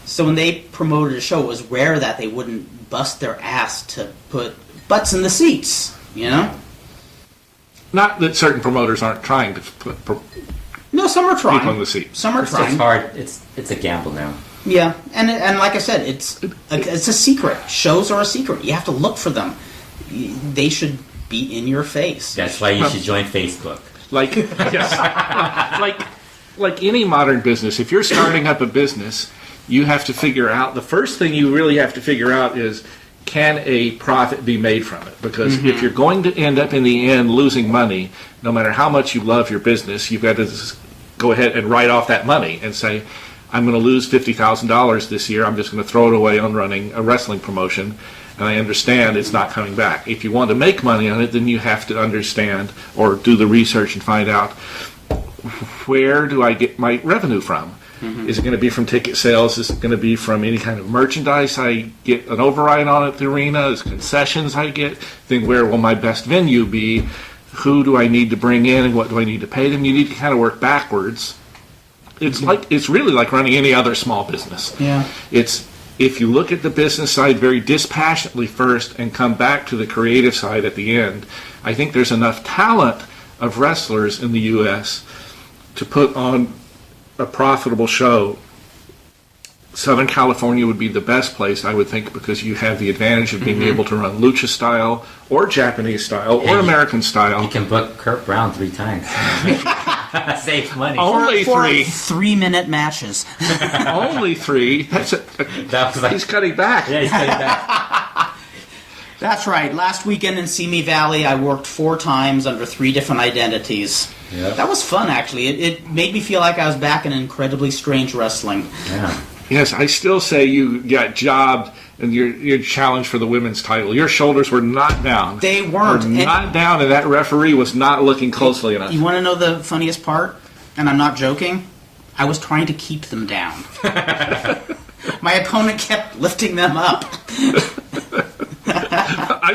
So when they promoted a show, it was rare that they wouldn't bust their ass to put butts in the seats, you know? Not that certain promoters aren't trying to put no, some are trying. people in the seat. Some are trying. It's hard. It's a gamble now. Yeah, and like I said, it's a secret. Shows are a secret. You have to look for them. They should be in your face. That's why you should join Facebook. Like any modern business, if you're starting up a business, you have to figure out, the first thing you really have to figure out is, can a profit be made from it? Because if you're going to end up in the end losing money, no matter how much you love your business, you've got to go ahead and write off that money and say, I'm going to lose $50,000 this year. I'm just going to throw it away on running a wrestling promotion. And I understand it's not coming back. If you want to make money on it, then you have to understand or do the research and find out, where do I get my revenue from? Is it going to be from ticket sales? Is it going to be from any kind of merchandise I get an override on at the arena? Is concessions I get? Then where will my best venue be? Who do I need to bring in and what do I need to pay them? You need to kind of work backwards. It's really like running any other small business. Yeah. If you look at the business side very dispassionately first and come back to the creative side at the end, I think there's enough talent of wrestlers in the U.S. to put on a profitable show. Southern California would be the best place, I would think, because you have the advantage of being able to run Lucha style or Japanese style or American style. You can book Kurt Brown 3 times. Save money. Only for 3. 3-minute matches. Only 3. That's it. That was like, He's cutting back. yeah, he's cutting back. That's right. Last weekend in Simi Valley, I worked 4 times under 3 different identities. Yep. That was fun, actually. It made me feel like I was back in incredibly strange wrestling. Yeah. Yes, I still say you got jobbed and your challenge for the women's title. Your shoulders were not down. They weren't. Were not down, and that referee was not looking closely enough. You want to know the funniest part? And I'm not joking. I was trying to keep them down. My opponent kept lifting them up. I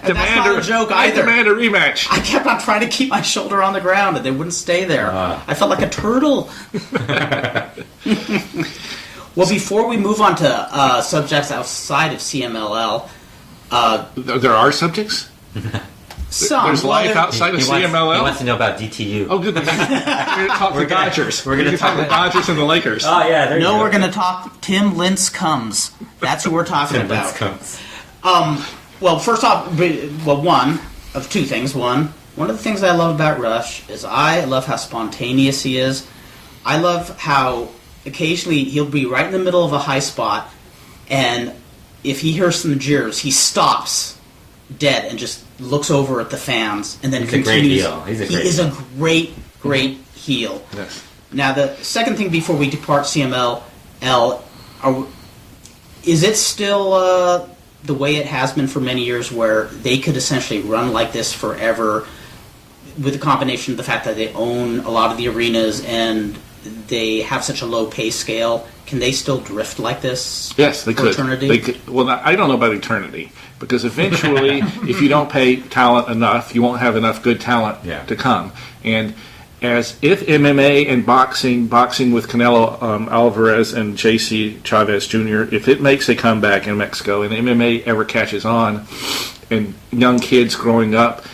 not a joke either. demand a rematch. I kept on trying to keep my shoulder on the ground, and they wouldn't stay there. I felt like a turtle. Well, before we move on to subjects outside of CMLL, There are subjects? some. There's life outside of He CMLL? wants to know about DTU. Oh, good. We're going to talk the Dodgers. we're gonna We can talk talk the Dodgers and the Lakers. Oh, yeah, there you No, go. we're going to talk Tim Lintz Comes. That's who we're talking about. Comes. Well, first off, one of 2 things. One of the things I love about Rush is I love how spontaneous he is. I love how occasionally he'll be right in the middle of a high spot, and if he hears some jeers, he stops dead and just looks over at the fans, and then He's a great continues. heel. He is a great heel. Yes. Now, the second thing before we depart CMLL, is it still the way it has been for many years, where they could essentially run like this forever, with the combination of the fact that they own a lot of the arenas and they have such a low pay scale? Can they still drift like this? Yes, they for could. Eternity? They could. Well, I don't know about eternity, because eventually, if you don't pay talent enough, you won't have enough good talent to come. And as if MMA and boxing with Canelo Alvarez and J.C. Chavez Jr., if it makes a comeback in Mexico and MMA ever catches on, and young kids growing up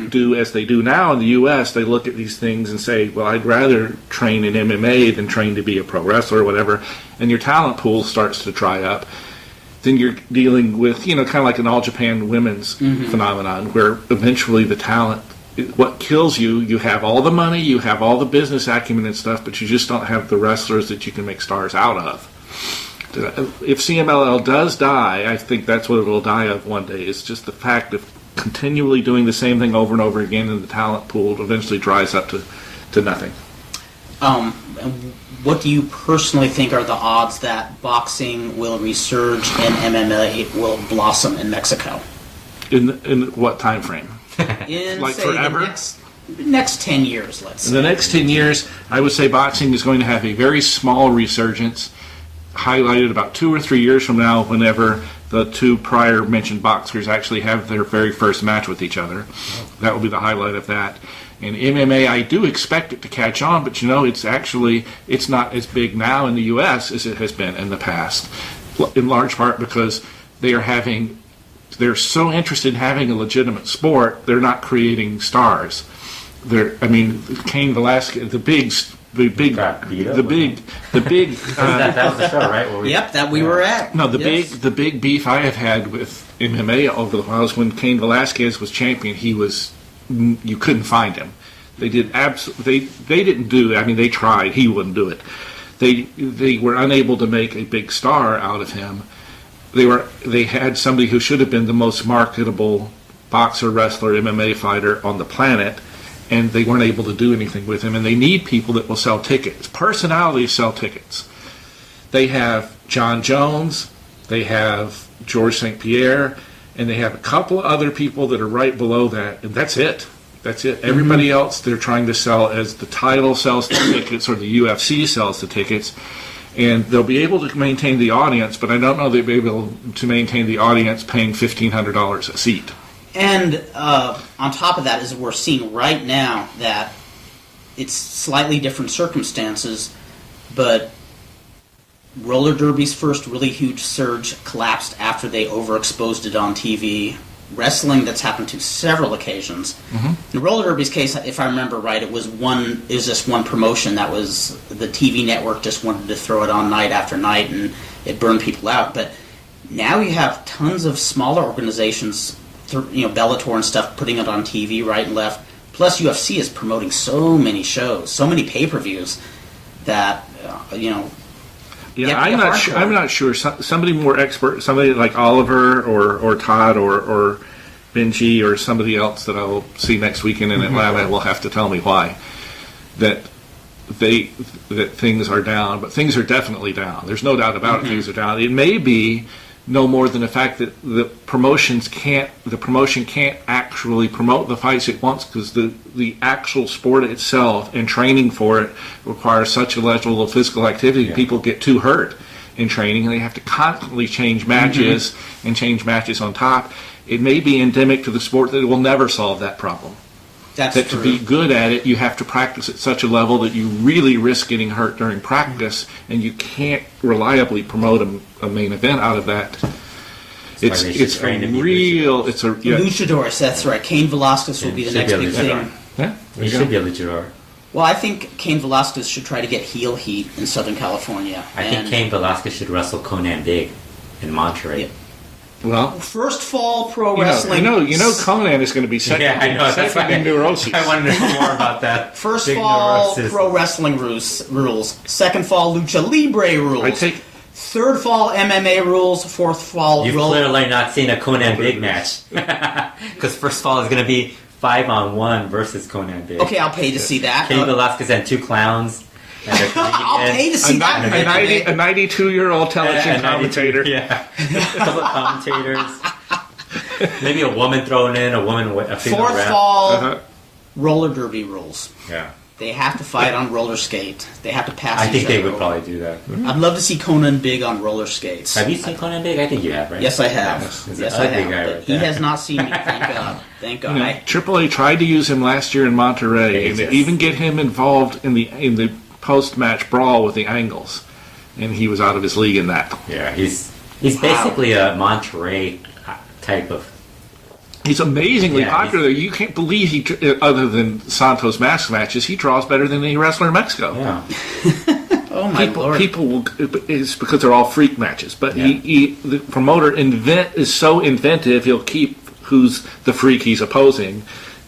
do as they do now in the U.S., they look at these things and say, well, I'd rather train in MMA than train to be a pro wrestler or whatever, and your talent pool starts to dry up. Then you're dealing with, kind of like an All Japan women's phenomenon, where eventually the talent, what kills you, you have all the money, you have all the business acumen and stuff, but you just don't have the wrestlers that you can make stars out of. If CMLL does die, I think that's what it will die of one day. It's just the fact of continually doing the same thing over and over again, and the talent pool eventually dries up to nothing. What do you personally think are the odds that boxing will resurge and MMA will blossom in Mexico? In what time frame? In, Like say, forever? The next 10 years, let's say. In the next 10 years, I would say boxing is going to have a very small resurgence, highlighted about 2 or 3 years from now, whenever the 2 prior mentioned boxers actually have their very first match with each other. That will be the highlight of that. In MMA, I do expect it to catch on, but it's not as big now in the U.S. as it has been in the past, in large part because they're so interested in having a legitimate sport, they're not creating stars. Cain Velasquez, the big. That was the show, right? That we were at. No, the big beef I have had with MMA over the while when Cain Velasquez was champion. You couldn't find him. They did they didn't do it. I mean, they tried. He wouldn't do it. They were unable to make a big star out of him. They had somebody who should have been the most marketable boxer, wrestler, MMA fighter on the planet, and they weren't able to do anything with him. And they need people that will sell tickets. Personalities sell tickets. They have John Jones, they have George St. Pierre, and they have a couple of other people that are right below that, and that's it. That's it. Everybody else they're trying to sell as the title sells the tickets or the UFC sells the tickets. And they'll be able to maintain the audience, but I don't know they'll be able to maintain the audience paying $1,500 a seat. And on top of that, is we're seeing right now that it's slightly different circumstances, but roller derby's first really huge surge collapsed after they overexposed it on TV. Wrestling, that's happened to several occasions. In roller derby's case, if I remember right, it was just one promotion that was the TV network just wanted to throw it on night after night, and it burned people out. But now you have tons of smaller organizations, Bellator and stuff, putting it on TV right and left. Plus, UFC is promoting so many shows, so many pay-per-views that Yeah, Yep, I'm yep, not. hardcore. I'm not sure. Somebody more expert, somebody like Oliver or Todd or Benji or somebody else that I'll see next weekend in Atlanta will have to tell me why that things are down. But things are definitely down. There's no doubt about it. Things are down. It may be no more than the fact that the promotion can't actually promote the fights it wants because the actual sport itself and training for it requires such a level of physical activity. People get too hurt in training and they have to constantly change matches and change matches on top. It may be endemic to the sport that it will never solve that problem. that's That true. to be good at it, you have to practice at such a level that you really risk getting hurt during practice, and you can't reliably promote a main event out of that. why they should It's train to a be real. It's a Luchadors, that's right. Cain Velasquez will be the Should next be a big luchador. thing. yeah. He should be a luchador. Well, I think Cain Velasquez should try to get heel heat in Southern California. I think Cain Velasquez should wrestle Konan Big in Monterey. Yeah. Well, First Fall Pro Wrestling. you know, Conan is going to be second. Yeah, I know. That's second why in neurosis. I wanted to know more about that. First Big Fall neurosis. Pro Wrestling rules. Second Fall Lucha Libre rules. I take. Third Fall MMA rules. Fourth Fall You've roll. clearly not seen a Konan Big match. Because First Fall is going to be 5-on-1 versus Konan Big. Okay, I'll pay to see that. Cain Velasquez and two clowns. And a I'll pay to see that. A 92-year-old television and 92 commentator. Yeah. A couple of commentators. Maybe a woman thrown in, a woman with a female Fourth rep. Fall Uh-huh. roller derby rules. Yeah. They have to fight on roller skate. They have to pass I each think they other would over. probably do that. I'd love to see Conan Big on roller skates. Have you seen Konan Big? I think you have, right? Yes, I have. He's Yes, an I ugly have. guy But right he there. has not seen me. Thank God. Thank God. You know, AAA tried to use him last year in Monterey, and Yes. even get him involved in the post-match brawl with the Angles, and he was out of his league in that. Yeah, he's basically a Monterey type of. He's amazingly Yeah, popular. You can't believe other than Santos mask matches, he draws better than any wrestler in Mexico. Yeah. Oh my Lord. People will, it's because they're all freak matches. But the promoter is so inventive. He'll keep who's the freak he's opposing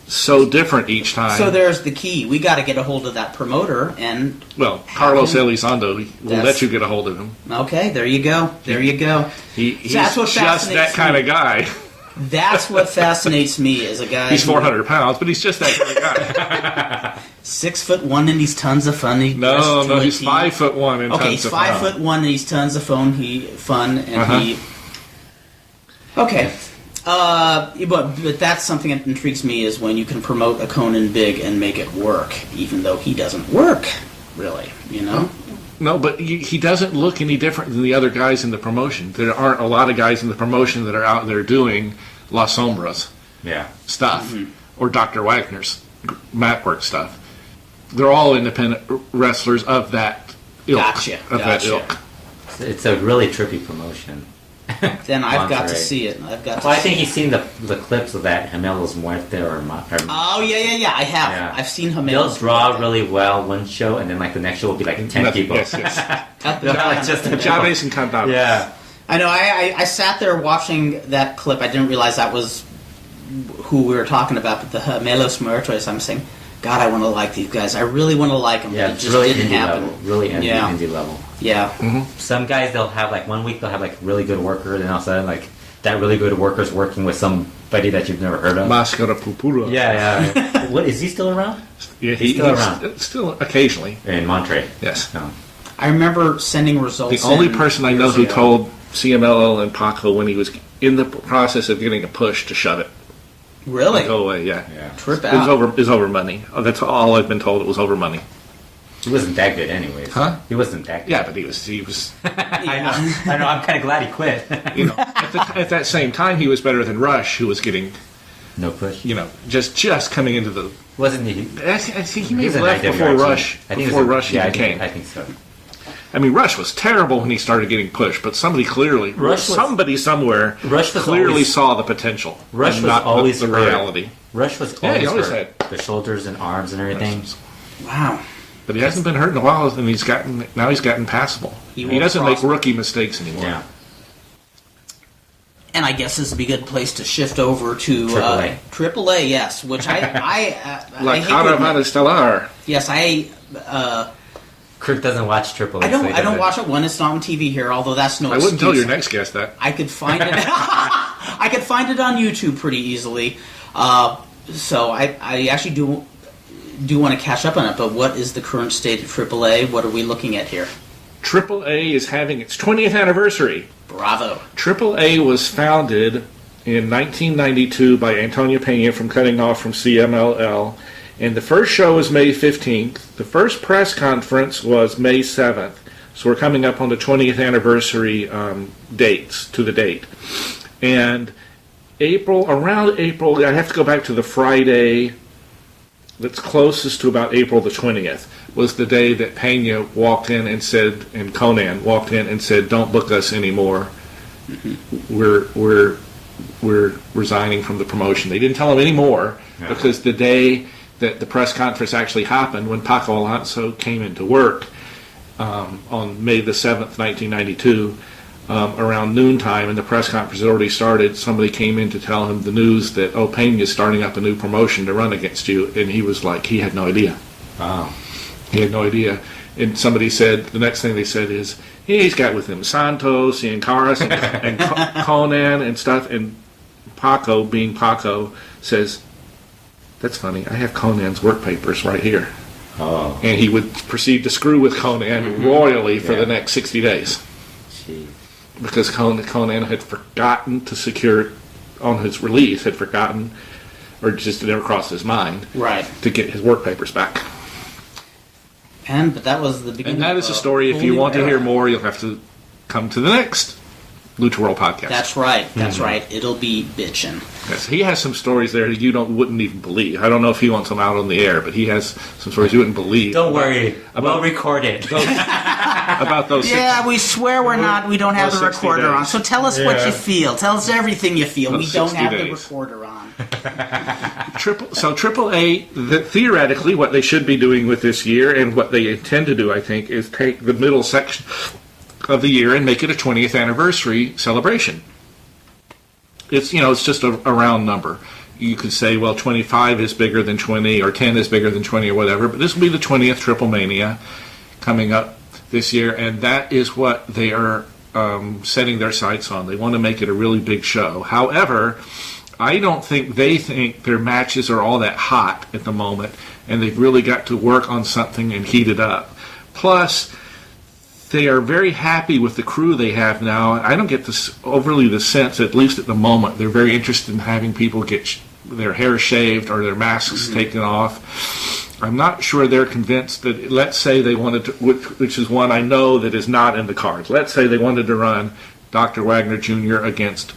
so different each time. So there's the key. We got to get a hold of that promoter, and Well, Carlos Elizondo will That's- let you get a hold of him. okay, there you go. There you go. He's That's what just that fascinates kind me. of guy. That's what fascinates me as a guy. He's who- 400 pounds, but he's just that kind of guy. 6'1", and he's tons of fun. He No, dresses to a he's T. 5'1" and Okay, tons he's of 5'1", and he's tons of fun. Uh-huh. Okay. But that's something that intrigues me is when you can promote a Conan Big and make it work, even though he doesn't work, really, you know? No, but he doesn't look any different than the other guys in the promotion. There aren't a lot of guys in the promotion that are out there doing La Sombras Yeah. stuff or Dr. Wagner's mat work stuff. They're all independent wrestlers of that ilk. Gotcha, Of that gotcha. ilk. It's a really trippy promotion. Then I've got to Monterey. see it. I've got to Well, I see think it. you've seen the clips of that Gemelos Muerte or Oh, yeah, I have. Yeah. I've seen him. they'll draw really well one show, and then like the next show will be like 10 people. Yes, yes. They'll have, like, just a Chavez and Cantavas. Yeah. I know. I sat there watching that clip. I didn't realize that was who we were talking about. But the Gemelos Muertos, I'm saying, God, I want to like these guys. I really want to like them. Yeah, but it it's just really didn't indie happen. level. Really indie, Yeah. indie level. Yeah. Some guys, they'll have like 1 week they'll have like really good worker, then all of a sudden like that really good worker's working with somebody that you've never heard of. Mascara Purpura. Yeah. What, is he still around? Yeah, He's still around. Still occasionally. In Monterey. Yes. No. I remember sending results. The only in person I know years who ago. told CMLL and Paco when he was in the process of getting a push to shut it Really? go away, yeah. Yeah. Trip It was out. over money. Oh, that's all I've been told. It was over money. He wasn't that good anyways. Huh? He wasn't that good. Yeah, but he was. I know, I'm kind of glad he quit. You know, at that same time, he was better than Rush, who was getting, No push. you know, just coming into the. Wasn't he? I think he may He's have an left IWR before too. Rush. I think Before it was a- Rush yeah, even came. I think so. I mean, Rush was terrible when he started getting pushed, but somebody clearly, somebody somewhere, Rush was clearly always- saw the potential. Rush and was not always the hurt. reality. Rush was Yeah, always, he always hurt. The shoulders and arms and everything. Wow. But he hasn't been hurt in a while, and he's gotten passable. He He will doesn't make prosper. rookie mistakes anymore. Yeah. And I guess this would be a good place to shift over to AAA, yes, which I La hate to Caravana admit. Stellar. Yes, Kirk doesn't watch AAA. I don't watch it when it's not on TV here, although that's no I excuse. wouldn't tell your next guest that. I could find it. I could find it on YouTube pretty easily. So I actually do want to catch up on it. But what is the current state of AAA? What are we looking at here? AAA is having its 20th anniversary. Bravo. AAA was founded in 1992 by Antonio Pena from Cutting Off from CMLL. And the first show was May 15th. The first press conference was May 7th. So we're coming up on the 20th anniversary dates, to the date. And around April, I have to go back to the Friday that's closest to about April the 20th, was the day that Pena walked in and said, and Konan walked in and said, "Don't book us anymore. We're resigning from the promotion." They didn't tell him any more because the day that the press conference actually happened, when Paco Alonso came into work on May the 7th, 1992, around noontime, and the press conference had already started, somebody came in to tell him the news that, Pena is starting up a new promotion to run against you, and he was like, he had no idea. Wow. He had no idea. And somebody said, the next thing they said is, he's got with him Santos and Caras and Konan and stuff, and Paco, being Paco, says, "That's funny, I have Conan's work papers right here." Oh. And he would proceed to screw with Konan royally for the next 60 days. Jeez. Because Konan had forgotten to secure, on his release, had forgotten, or just it never crossed his mind, Right. to get his work papers back. But that was the beginning. And that is a story. If you want to hear more, you'll have to come to the next LuchaWorld podcast. That's right. That's right. It'll be bitchin'. Yes, he has some stories there that you wouldn't even believe. I don't know if he wants them out on the air, but he has some stories you wouldn't believe. Don't worry, we'll record it. About those. Yeah, we swear we don't have the those 60 recorder on. days. So tell us what you feel. Tell us everything you feel. Those We don't 60 have the days. recorder on. AAA, theoretically, what they should be doing with this year, and what they intend to do, I think, is take the middle section of the year and make it a 20th anniversary celebration. It's just a round number. You could say, well, 25 is bigger than 20, or 10 is bigger than 20, or whatever. But this will be the 20th Triple Mania coming up this year, and that is what they are setting their sights on. They want to make it a really big show. However, I don't think they think their matches are all that hot at the moment, and they've really got to work on something and heat it up. Plus, they are very happy with the crew they have now. I don't get overly the sense, at least at the moment, they're very interested in having people get their hair shaved or their masks taken off. I'm not sure they're convinced that, let's say they wanted to, which is one I know that is not in the cards. Let's say they wanted to run Dr. Wagner Jr. against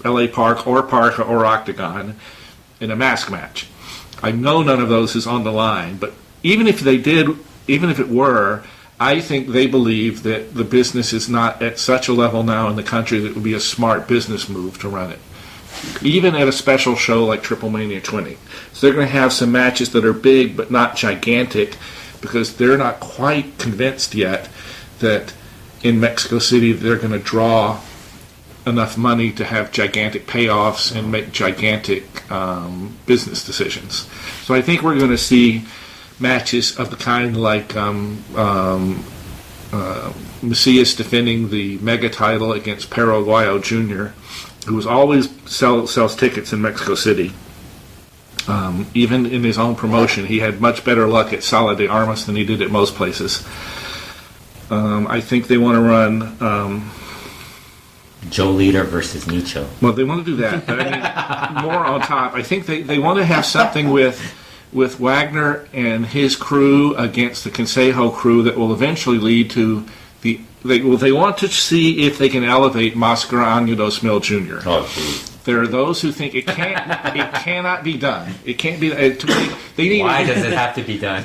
L.A. Park or Parka or Octagon in a mask match. I know none of those is on the line, but even if they did, even if it were, I think they believe that the business is not at such a level now in the country that it would be a smart business move to run it, even at a special show like Triple Mania 20. So they're going to have some matches that are big but not gigantic, because they're not quite convinced yet that in Mexico City they're going to draw enough money to have gigantic payoffs and make gigantic business decisions. So I think we're going to see matches of the kind like Macias defending the mega title against Perro Aguayo Jr., who always sells tickets in Mexico City. Even in his own promotion, he had much better luck at Sala de Armas than he did at most places. I think they want to run Joe Leader versus Nicho. Well, they want to do that, but I mean, more on top. I think they want to have something with Wagner and his crew against the Consejo crew that will eventually lead to they want to see if they can elevate Mascara Año 2000 Jr. Oh, geez. There are those who think it cannot be done. It can't be. They need. Why does it have to be done?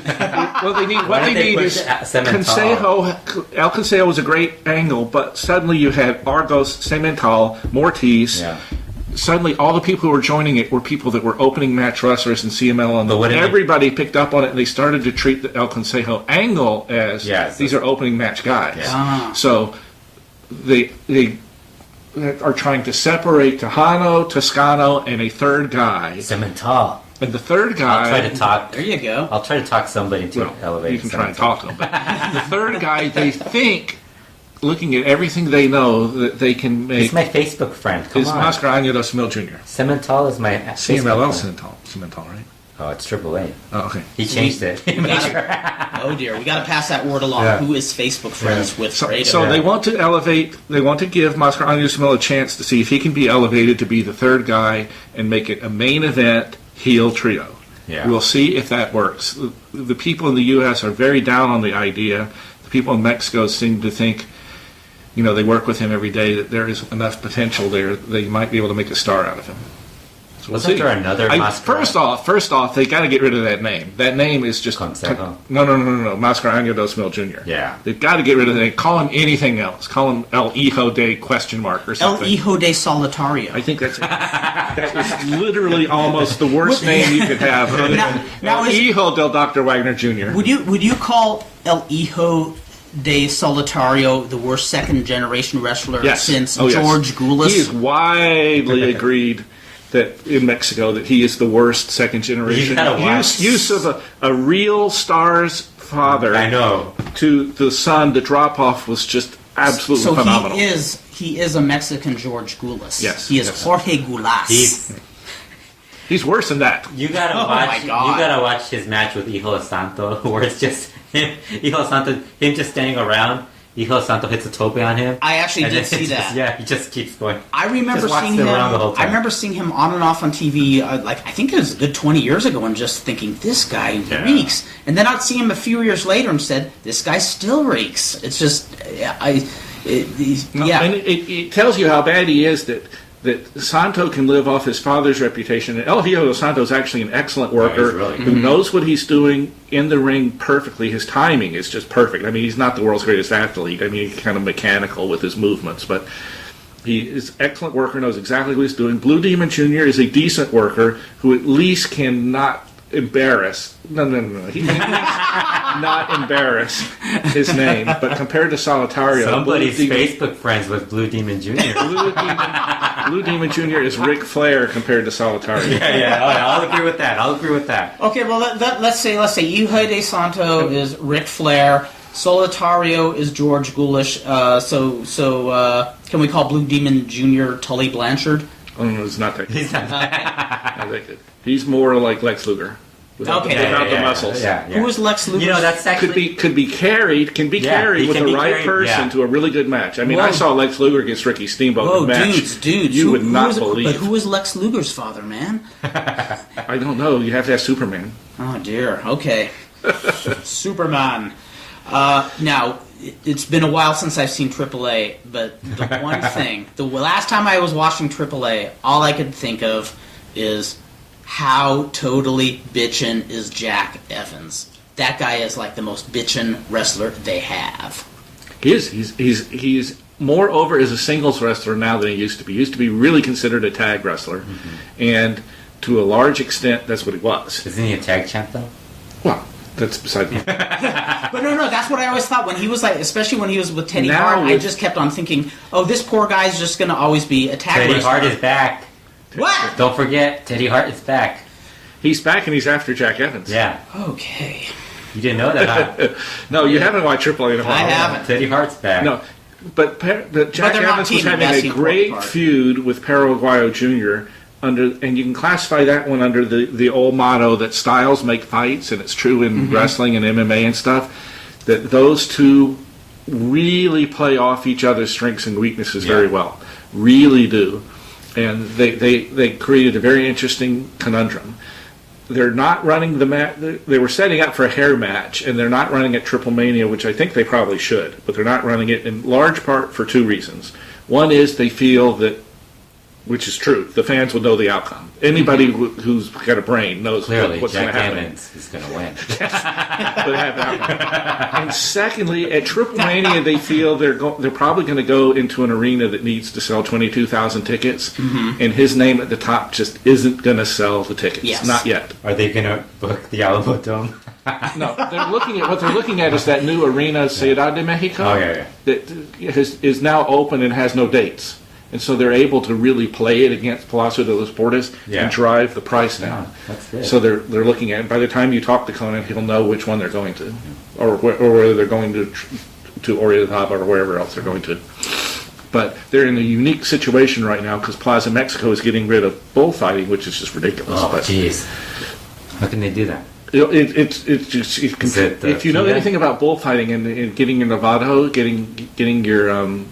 Well, they need. What Why they did they need push is Cemental? El Consejo was a great angle, but suddenly you had Argos, Cemental, Mortiz. Yeah. Suddenly, all the people who were joining it were people that were opening match wrestlers in CMLL, and everybody picked up on it, and they started to treat the El Consejo angle as these are opening match guys. Yeah. So they that are trying to separate Tejano, Toscano, and a third guy. Cemental. And the third guy... I'll try to talk... There you go. I'll try to talk somebody into elevating. You can try and talk to him. But the third guy, they think, looking at everything they know, that they can make... He's my Facebook friend. Come is on. Mascara dos Mil Jr. Cemental is my CMLL Facebook friend. Cimental, right? Oh, it's AAA. Oh, okay. He changed it. Oh dear, we got to pass that word along. Yeah. Who is Facebook friends with Fredo? So they want to elevate, they want to give Mascara dos Mil a chance to see if he can be elevated to be the third guy and make it a main event heel trio. Yeah. We'll see if that works. The people in the U.S. are very down on the idea. The people in Mexico seem to think, they work with him every day, that there is enough potential there. They might be able to make a star out of him. So we'll Wasn't see. there another Mascara? First off, they got to get rid of that name. That name is just... Consejo. No. Mascara dos Mil Jr. Yeah. They've got to get rid of that. Call him anything else. Call him El Hijo de question mark or El something. Hijo de Solitario. I think that is literally almost the worst name you could have. Now El Hijo del Dr. Wagner Jr. Would you call El Hijo de Solitario the worst second generation wrestler since George Goulas? He is widely agreed that in Mexico that he is the worst second generation. Use of a real star's father. I know. To the son, the drop off was just absolutely phenomenal. He is a Mexican George Goulas. Yes. He is Jorge Goulas. He's worse than that. You gotta watch. You gotta watch his match with Hijo Santo, where it's just him, Hijo Santo, him just standing around. Hijo Santo hits a tope on him. I actually did see that. He just keeps going. I remember seeing him. I remember seeing him on and off on TV. I think it was a good 20 years ago, and just thinking this guy reeks. And then I'd see him a few years later and said, "This guy still reeks." It's just, And it tells you how bad he is that Santo can live off his father's reputation. And El Hijo Santo is actually an excellent worker who knows what he's doing in the ring perfectly. His timing is just perfect. I mean, he's not the world's greatest athlete. I mean, he's kind of mechanical with his movements, but he is an excellent worker, knows exactly what he's doing. Blue Demon Jr. is a decent worker who at least cannot embarrass. No. He can at least not embarrass his name. But compared to Solitario, somebody's Facebook friends with Blue Demon Jr. Blue Demon Jr. is Ric Flair compared to Solitario. I'll agree with that. Okay, well let's say Hijo de Santo is Ric Flair. Solitario is George Goulas. So can we call Blue Demon Jr. Tully Blanchard? Oh, no, it's not that good. He's not that. He's more like Lex Luger. Without the muscles. Who is Lex Luger? That's actually... Could be carried with the right person to a really good match. I mean, I saw Lex Luger against Ricky Steamboat in a match. Dudes. You would not believe. But who is Lex Luger's father, man? I don't know. You have to ask Superman. Oh, dear. Okay. Superman. Now, it's been a while since I've seen AAA, but the one thing... The last time I was watching AAA, all I could think of is... how totally bitchin' is Jack Evans. That guy is like the most bitchin' wrestler they have. He is. He's more over as a singles wrestler now than he used to be. He used to be really considered a tag wrestler. Mm-hmm. And to a large extent, that's what he was. Isn't he a tag champ, though? Well, that's beside me. But no, that's what I always thought. When he was especially when he was with Teddy Hart, I just kept on thinking, oh, this poor guy's just going to always be a tag wrestler. Teddy Hart is back. What? Don't forget, Teddy Hart is back. He's back and he's after Jack Evans. Yeah. Okay. You didn't know that, huh? No, you haven't watched AAA in a while. I haven't. Teddy Hart's back. No, but Jack Evans was having a great feud with Perro Aguayo Jr. And you can classify that one under the old motto that styles make fights, and it's true in wrestling and MMA and stuff, that those two really play off each other's strengths and weaknesses very well. Really do. And they created a very interesting conundrum. They're not running the match. They were setting up for a hair match, and they're not running at Triple Mania, which I think they probably should. But they're not running it in large part for two reasons. One is they feel that, which is true, the fans will know the outcome. Anybody who's got a brain knows clearly what's going to happen. Jack Evans is going to win. And secondly, at Triple Mania, they feel they're probably going to go into an arena that needs to sell 22,000 tickets, and his name at the top just isn't going to sell the tickets. Yes. Not yet. Are they going to book the Alamo Dome? No, what they're looking at is that new arena, Ciudad de Mexico, that is now open and has no dates. And so they're able to really play it against Palacio de los Portes and drive the price down. Yeah, that's good. So they're looking at it. By the time you talk to Konan, he'll know which one they're going to, or whether they're going to Orientaba or wherever else they're going to. But they're in a unique situation right now because Plaza Mexico is getting rid of bullfighting, which is just ridiculous. Oh, jeez. How can they do that? It's just if you know anything about bullfighting and getting your Novato, getting your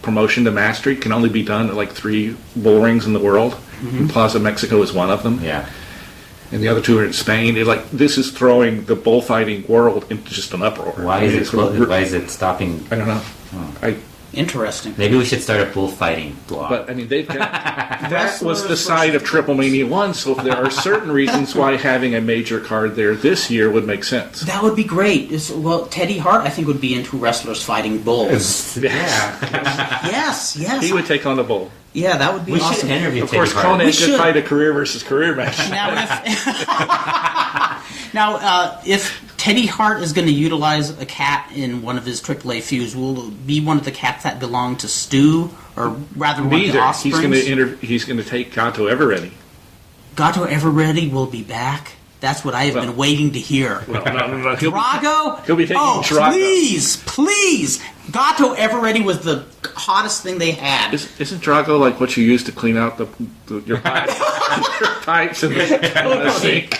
promotion to mastery can only be done at like 3 bull rings in the world. And Plaza Mexico is one of them. Yeah. And the other 2 are in Spain. This is throwing the bullfighting world into just an uproar. Why is it stopping? I don't know. Oh. Interesting. Maybe we should start a bullfighting blog. But I mean, they've got that was the side of Triple Mania 1. So there are certain reasons why having a major card there this year would make sense. That would be great. Well, Teddy Hart, I think, would be into wrestlers fighting bulls. Yeah. Yes. He would take on the bull. Yeah, that would be We awesome. should interview Of Teddy course, Hart. Konan could fight a career versus career match. Now, if Teddy Hart is going to utilize a cat in one of his AAA feuds, will it be one of the cats that belong to Stu, or rather one of the Neither. offsprings? He's going to take Gato Everready. Gato Everready will be back. That's what I have been waiting to hear. No. Drago? He'll be taking Drago. Please! Gato Everready was the hottest thing they had. Isn't Drago like what you use to clean out your pipes? Your pipes in the sink.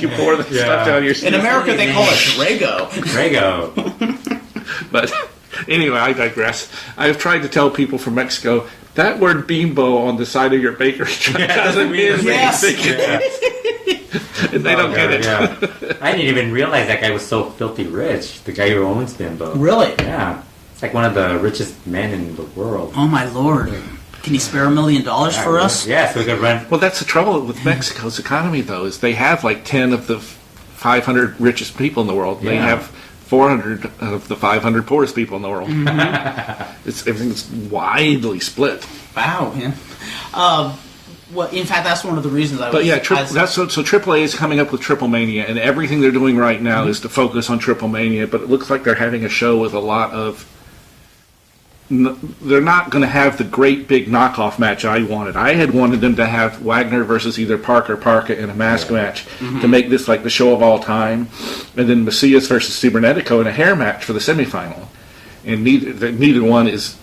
You pour the stuff down your sink. In America, they call it Drago. Drago. But anyway, I digress. I've tried to tell people from Mexico that word bimbo on the side of your bakery truck doesn't mean anything. And they don't get it. Yeah. I didn't even realize that guy was so filthy rich. The guy who owns Bimbo. Really? Yeah. It's like one of the richest men in the world. Oh my lord. Can you spare $1 million for us? Yeah, so we could run. Well, that's the trouble with Mexico's economy, though, is they have like 10 of the 500 richest people in the world. They have 400 of the 500 poorest people in the world. Everything's widely split. Wow, man. Well, in fact, that's one of the reasons I was... But yeah, so AAA is coming up with Triple Mania, and everything they're doing right now is to focus on Triple Mania, but it looks like they're having a show with a lot of... They're not going to have the great big knockoff match I wanted. I had wanted them to have Wagner versus either Park or Parka in a mask match to make this like the show of all time, and then Macias versus Cibernetico in a hair match for the semifinal. And neither one is...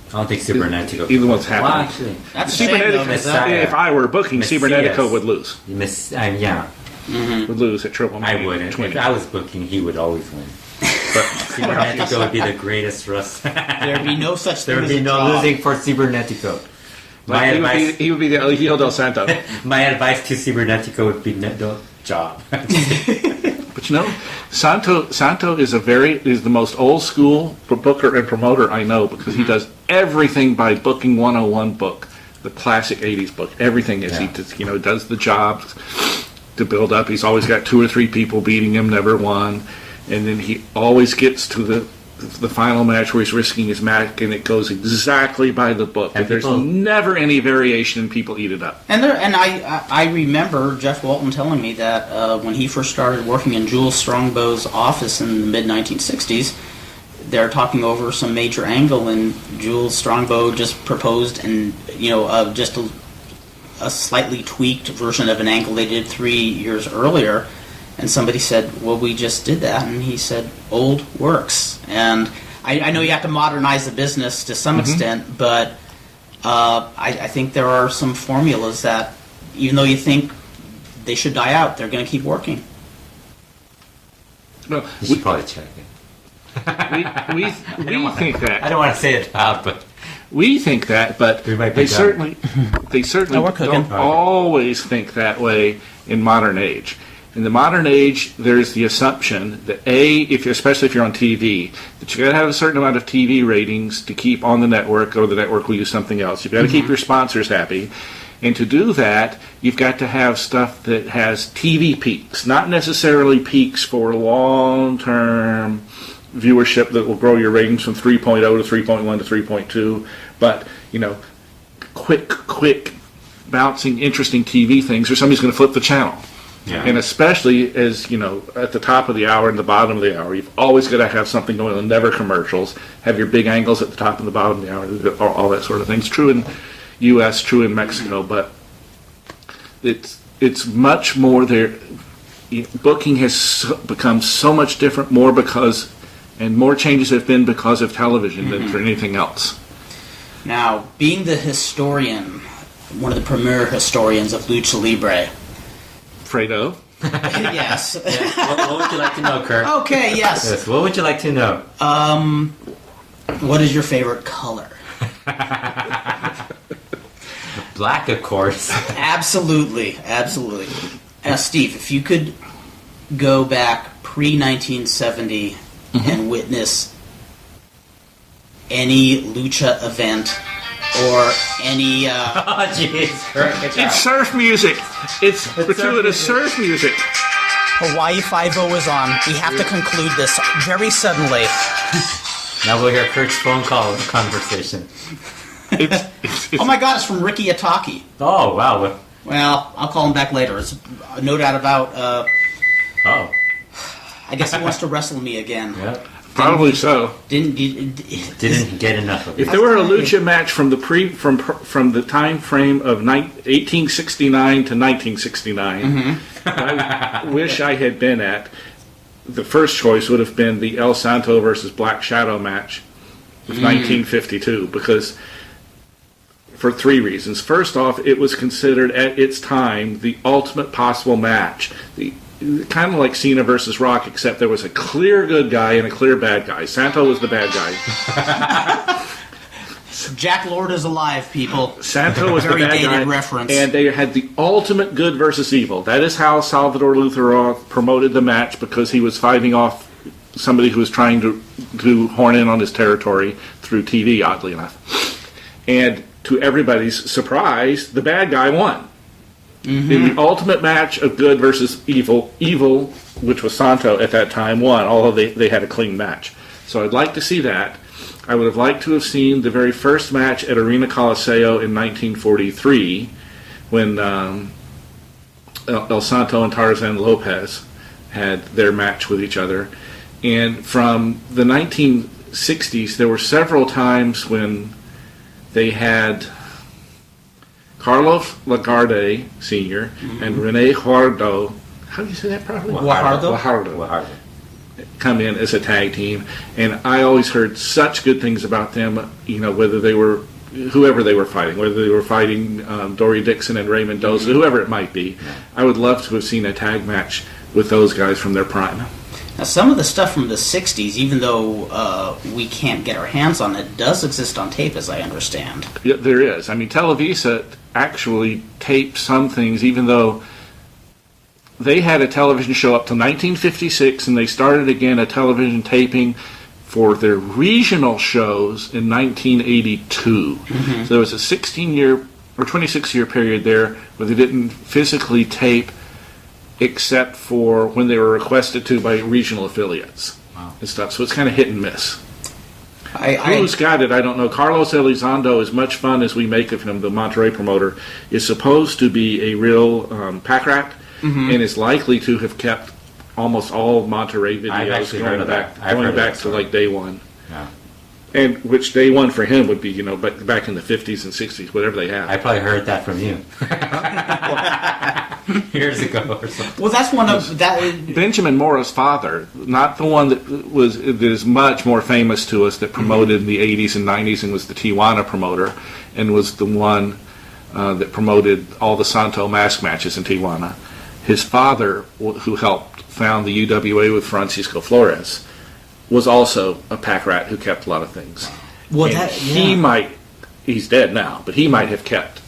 I don't think Cibernetico. Either one's happening. Well, actually, that's a shame, though, if I were booking, Cibernetico would lose. Yeah. Would lose at Triple Mania. I wouldn't. If I was booking, he would always win. But Cibernetico would be the greatest wrestler. There'd be no such thing There would be no losing for Cibernetico. He would be the Hijo del Santo. My advice to Cibernetico would be no job. But you know, Santo is the most old school booker and promoter I know, because he does everything by Booking 101 book, the classic 80s book. Everything is he does the jobs to build up. He's always got 2 or 3 people beating him, never won, and then he always gets to the final match where he's risking his match, and it goes exactly by the book. And there's never any variation, and people eat it up. And I remember Jeff Walton telling me that when he first started working in Jules Strongbow's office in the mid-1960s, they're talking over some major angle, and Jules Strongbow just proposed just a slightly tweaked version of an angle they did 3 years earlier. And somebody said, well, we just did that. And he said, old works. And I know you have to modernize the business to some extent, but I think there are some formulas that, even though you think they should die out, they're going to keep working. No, You should probably check it. we think that. I don't want to say it loud, but... We think that, but they certainly don't always think that way in modern age. In the modern age, there's the assumption that especially if you're on TV, that you got to have a certain amount of TV ratings to keep on the network, or the network will use something else. You've got to keep your sponsors happy, and to do that, you've got to have stuff that has TV peaks, not necessarily peaks for long-term viewership that will grow your ratings from 3.0 to 3.1 to 3.2, but quick bouncing, interesting TV things, or somebody's going to flip the channel. Yeah. And especially as, at the top of the hour and the bottom of the hour, you've always got to have something going on, never commercials. Have your big angles at the top and the bottom of the hour, all that sort of thing. It's true in U.S., true in Mexico, but it's much more there. Booking has become so much different, and more changes have been because of television than for anything else. Now, being the historian, one of the premier historians of Lucha Libre. Fredo? Yes. What would you like to know, Kurt? Okay, yes. Yes, what would you like to know? What is your favorite color? Black, of course. Absolutely. Steve, if you could go back pre-1970 and witness any lucha event or any... Oh, jeez. It's surf music. It's gratuitous surf music. Hawaii Five-0 is on. We have to conclude this very suddenly. Now we'll hear Kurt's phone call conversation. Oh my God, it's from Ricky Ataki. Oh, wow. Well, I'll call him back later. It's no doubt about... Oh. I guess he wants to wrestle me again. Yep. Probably so. Didn't get enough of it. If there were a lucha match from the time frame of 1869 to 1969, I wish I had been at. The first choice would have been the El Santo versus Black Shadow match of 1952, because for three reasons. First off, it was considered at its time the ultimate possible match. Kind of like Cena versus Rock, except there was a clear good guy and a clear bad guy. Santo was the bad guy. Jack Lord is alive, people. Santo was the Very bad dated guy, reference. and they had the ultimate good versus evil. That is how Salvador Luther promoted the match, because he was fighting off somebody who was trying to horn in on his territory through TV, oddly enough. And to everybody's surprise, the bad guy won. In the ultimate match of good versus evil, which was Santo at that time, won, although they had a clean match. So I'd like to see that. I would have liked to have seen the very first match at Arena Coliseo in 1943, when El Santo and Tarzan Lopez had their match with each other. And from the 1960s, there were several times when they had Carlos Lagarde Sr. and Rene Guajardo, how do you say that properly? Guajardo. Come in as a tag team, and I always heard such good things about them, whether they were, whoever they were fighting, whether they were fighting Dory Dixon and Ray Mendoza, whoever it might be. I would love to have seen a tag match with those guys from their prime. Now, some of the stuff from the 60s, even though we can't get our hands on it, does exist on tape, as I understand. Yeah, there is. I mean, Televisa actually taped some things, even though they had a television show up till 1956, and they started again a television taping for their regional shows in 1982. So there was a 16-year or 26-year period there where they didn't physically tape, except for when they were requested to by regional affiliates and stuff. So it's kind of hit and miss. Who's got it? I don't know. Carlos Elizondo, as much fun as we make of him, the Monterrey promoter, is supposed to be a real pack rat, and is likely to have kept almost all Monterrey videos going back to like day one. Yeah. And which day one for him would be, back in the 50s and 60s, whatever they have. I probably heard that from you. Years ago or something. Well, that's one of that. Benjamin Mora's father, not the one that is much more famous to us, that promoted in the 80s and 90s and was the Tijuana promoter, and was the one that promoted all the Santo mask matches in Tijuana. His father, who helped found the UWA with Francisco Flores, was also a pack rat who kept a lot of things. Well, he's dead now, but he might have kept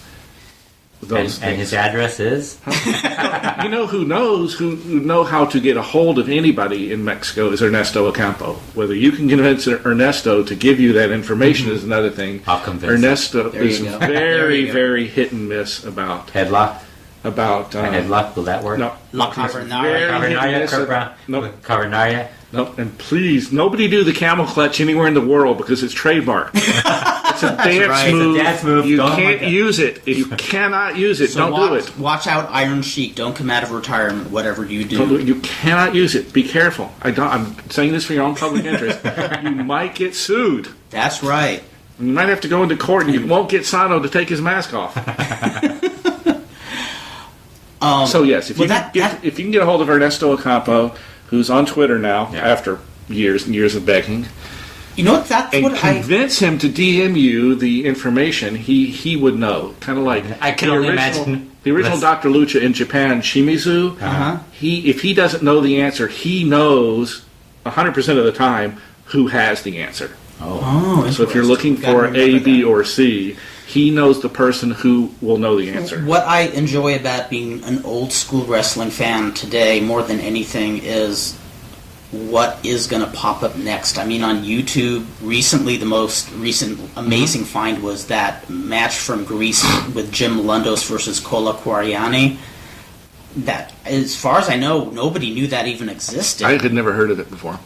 those things. And his address is? Who know how to get a hold of anybody in Mexico is Ernesto Ocampo. Whether you can convince Ernesto to give you that information is another thing. I'll convince Ernesto is go. very, very hit and miss about. Headlock? about... And then luck, will that work? No. La He's Cavernaria. very Cavernaria, hit and miss. Nope. Cavernaria. Nope. And please, nobody do the camel clutch anywhere in the world because it's trademarked. It's a dance right. move. It's a dance move. You Don't can't like it. use it. You cannot use it. So Don't do it. Watch out, Iron Sheik. Don't come out of retirement, whatever you do. Don't do it. You cannot use it. Be careful. I'm saying this for your own public interest. You might get sued. That's right. You might have to go into court and you won't get Sano to take his mask off. So yes, if you can get a hold of Ernesto Ocampo, who's on Twitter now after years and years of begging, You know what? That's and what convince him to DM you the information, he would know. Kind of like I can only imagine the original Dr. Lucha in Japan, Shimizu. If he doesn't know the answer, he knows 100% of the time who has the answer. Oh, So if you're looking for A, B, or C, he knows the person who will know the answer. What I enjoy about being an old school wrestling fan today more than anything is what is going to pop up next. I mean, on YouTube, recently the most recent amazing find was that match from Greece with Jim Lundos versus Kola Kwariani. That, as far as I know, nobody knew that even existed. I had never heard of it before.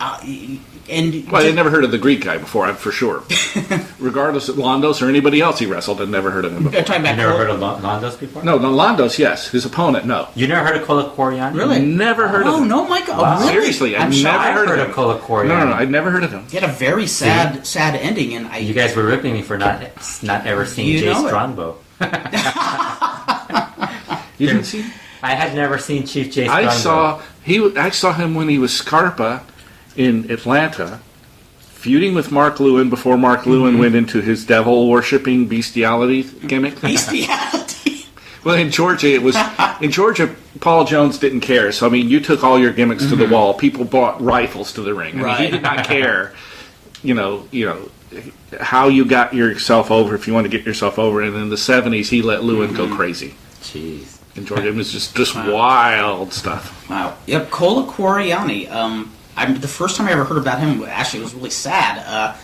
And I had never heard of the Greek guy before, for sure. Regardless of Londos or anybody else he wrestled, I'd never heard of him before. talking about You never heard of Londos before? No, Londos, yes. His opponent, no. You never heard of Kola Kwariani? Really? Never heard of him. Oh, no, Michael. Wow. Really? Seriously, I've I'm never shocked. heard of of him. Kola Kwariani. No, I'd never heard of him. He had a very sad ending, and You guys were ripping me for not ever seeing You Jay know it. Strongbow. You didn't see him? I had never seen Chief Jay Strongbow. I saw him when he was Scarpa in Atlanta, feuding with Mark Lewin before Mark Lewin went into his devil-worshipping bestiality gimmick. bestiality. Well, in Georgia, Paul Jones didn't care. So, I mean, you took all your gimmicks to the wall. People bought rifles to the ring. I mean, he did not care, how you got yourself over, if you want to get yourself over. And in the 70s, he let Lewin go crazy. Jeez. In Georgia, it was just wild stuff. Wow. Yep, Kola Kwariani. The first time I ever heard about him, actually, it was really sad.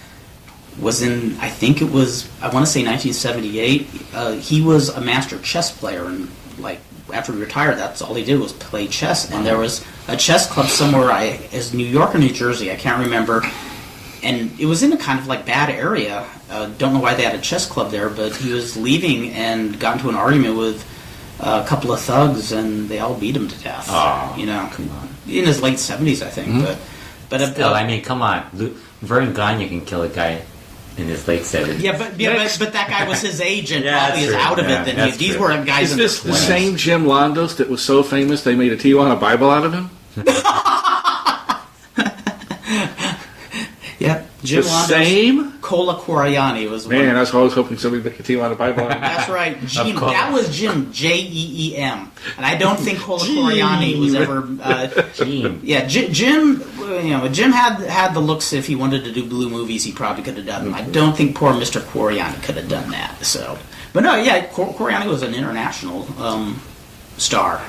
Was in, I think it was, I want to say 1978. He was a master chess player, and after he retired, that's all he did was play chess. And there was a chess club somewhere, is New York or New Jersey, I can't remember. And it was in a kind of bad area. Don't know why they had a chess club there, but he was leaving and got into an argument with a couple of thugs, and they all beat him to death. Oh, come on. In his late 70s, I think. But Still, I mean, come on. Vern Gagne can kill a guy in his late 70s. Yeah, but that guy was his age and Yeah, probably is that's out true. of Yeah, it. Then that's these true. were guys Is in this their the 20s. same Jim Londos that was so famous they made a Tijuana Bible out of him? Yeah, Jim The Londos. same? Kola Kwariani was one. Man, I was always hoping somebody would make a Tijuana Bible out of him. That's right. Jim, course. that was Jim, Jeem. And I don't think Kola Kwariani was ever... Gene. yeah, Jim Jim had the looks. If he wanted to do blue movies, he probably could have done them. I don't think poor Mr. Kwariani could have done that. So, but no, yeah, Kwariani was an international star.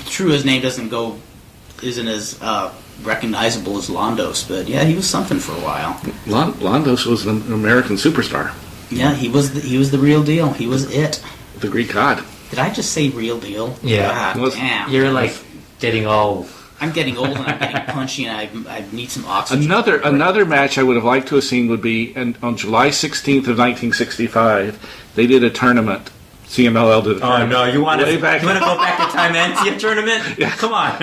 True, his name isn't as recognizable as Londos, but yeah, he was something for a while. Londos was an American superstar. Yeah, he was the real deal. He was it. The Greek god. Did I just say real deal? Yeah. God damn. You're getting all... I'm getting old and I'm getting punchy and I need some oxygen. Another match I would have liked to have seen would be on July 16th of 1965. They did a tournament. CMLL did a tournament. Oh no! You want to Way back. go back in time and see a tournament? Yeah. Come on!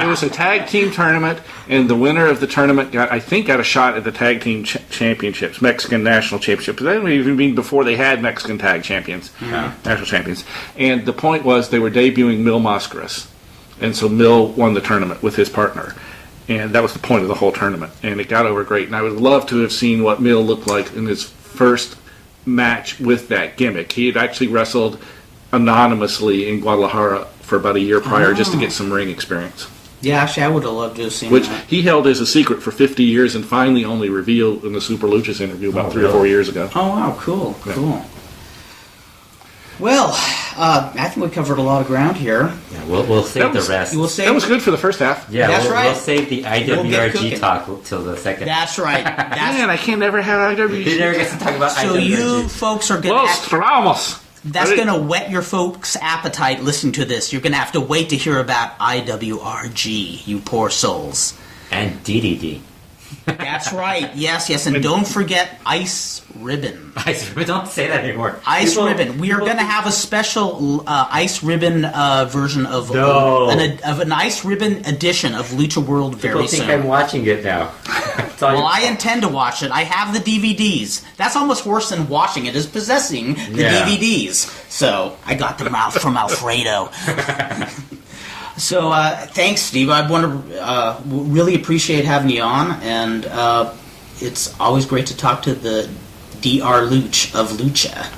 It was a tag team tournament, and the winner of the tournament got a shot at the tag team championships, Mexican national championships. That didn't even mean before they had Mexican tag champions, national champions. And the point was they were debuting Mil Mascaras, and so Mil won the tournament with his partner, and that was the point of the whole tournament. And it got over great. And I would love to have seen what Mil looked like in his first match with that gimmick. He had actually wrestled anonymously in Guadalajara for about a year prior just to get some ring experience. Yeah, actually, I would have loved to have seen Which that. he held as a secret for 50 years and finally only revealed in the Super Luchas interview about 3 or 4 years ago. Oh, wow, cool. Well, I think we covered a lot of ground here. Yeah, we'll save the rest. That was good for the first half. Yeah, That's right. We'll save the We'll get cooking. IWRG talk till the second. That's right. Man, I can't never have IWG. He never gets to talk about So IWRG. you folks are going Los Tramos. That's going to whet your folks' appetite listening to this. You're going to have to wait to hear about IWRG, you poor souls. And DDD. That's right. Yes. And don't forget Ice Ribbon. Ice Ribbon, don't say that anymore. Ice Ribbon. We are going to have a special Ice Ribbon version of an Ice Ribbon edition of LuchaWorld very People think soon. I'm watching it now. Well, I intend to watch it. I have the DVDs. That's almost worse than watching it, is possessing the DVDs. So, I got them out from Alfredo. So, thanks, Steve. I want to really appreciate having you on, and it's always great to talk to the DR Luch of Lucha.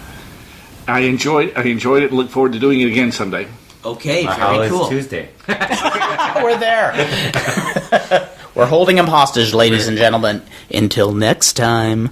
I enjoyed it. Look forward to doing it again someday. Okay, very cool. Tuesday. We're there. We're holding him hostage, ladies and gentlemen. Until next time.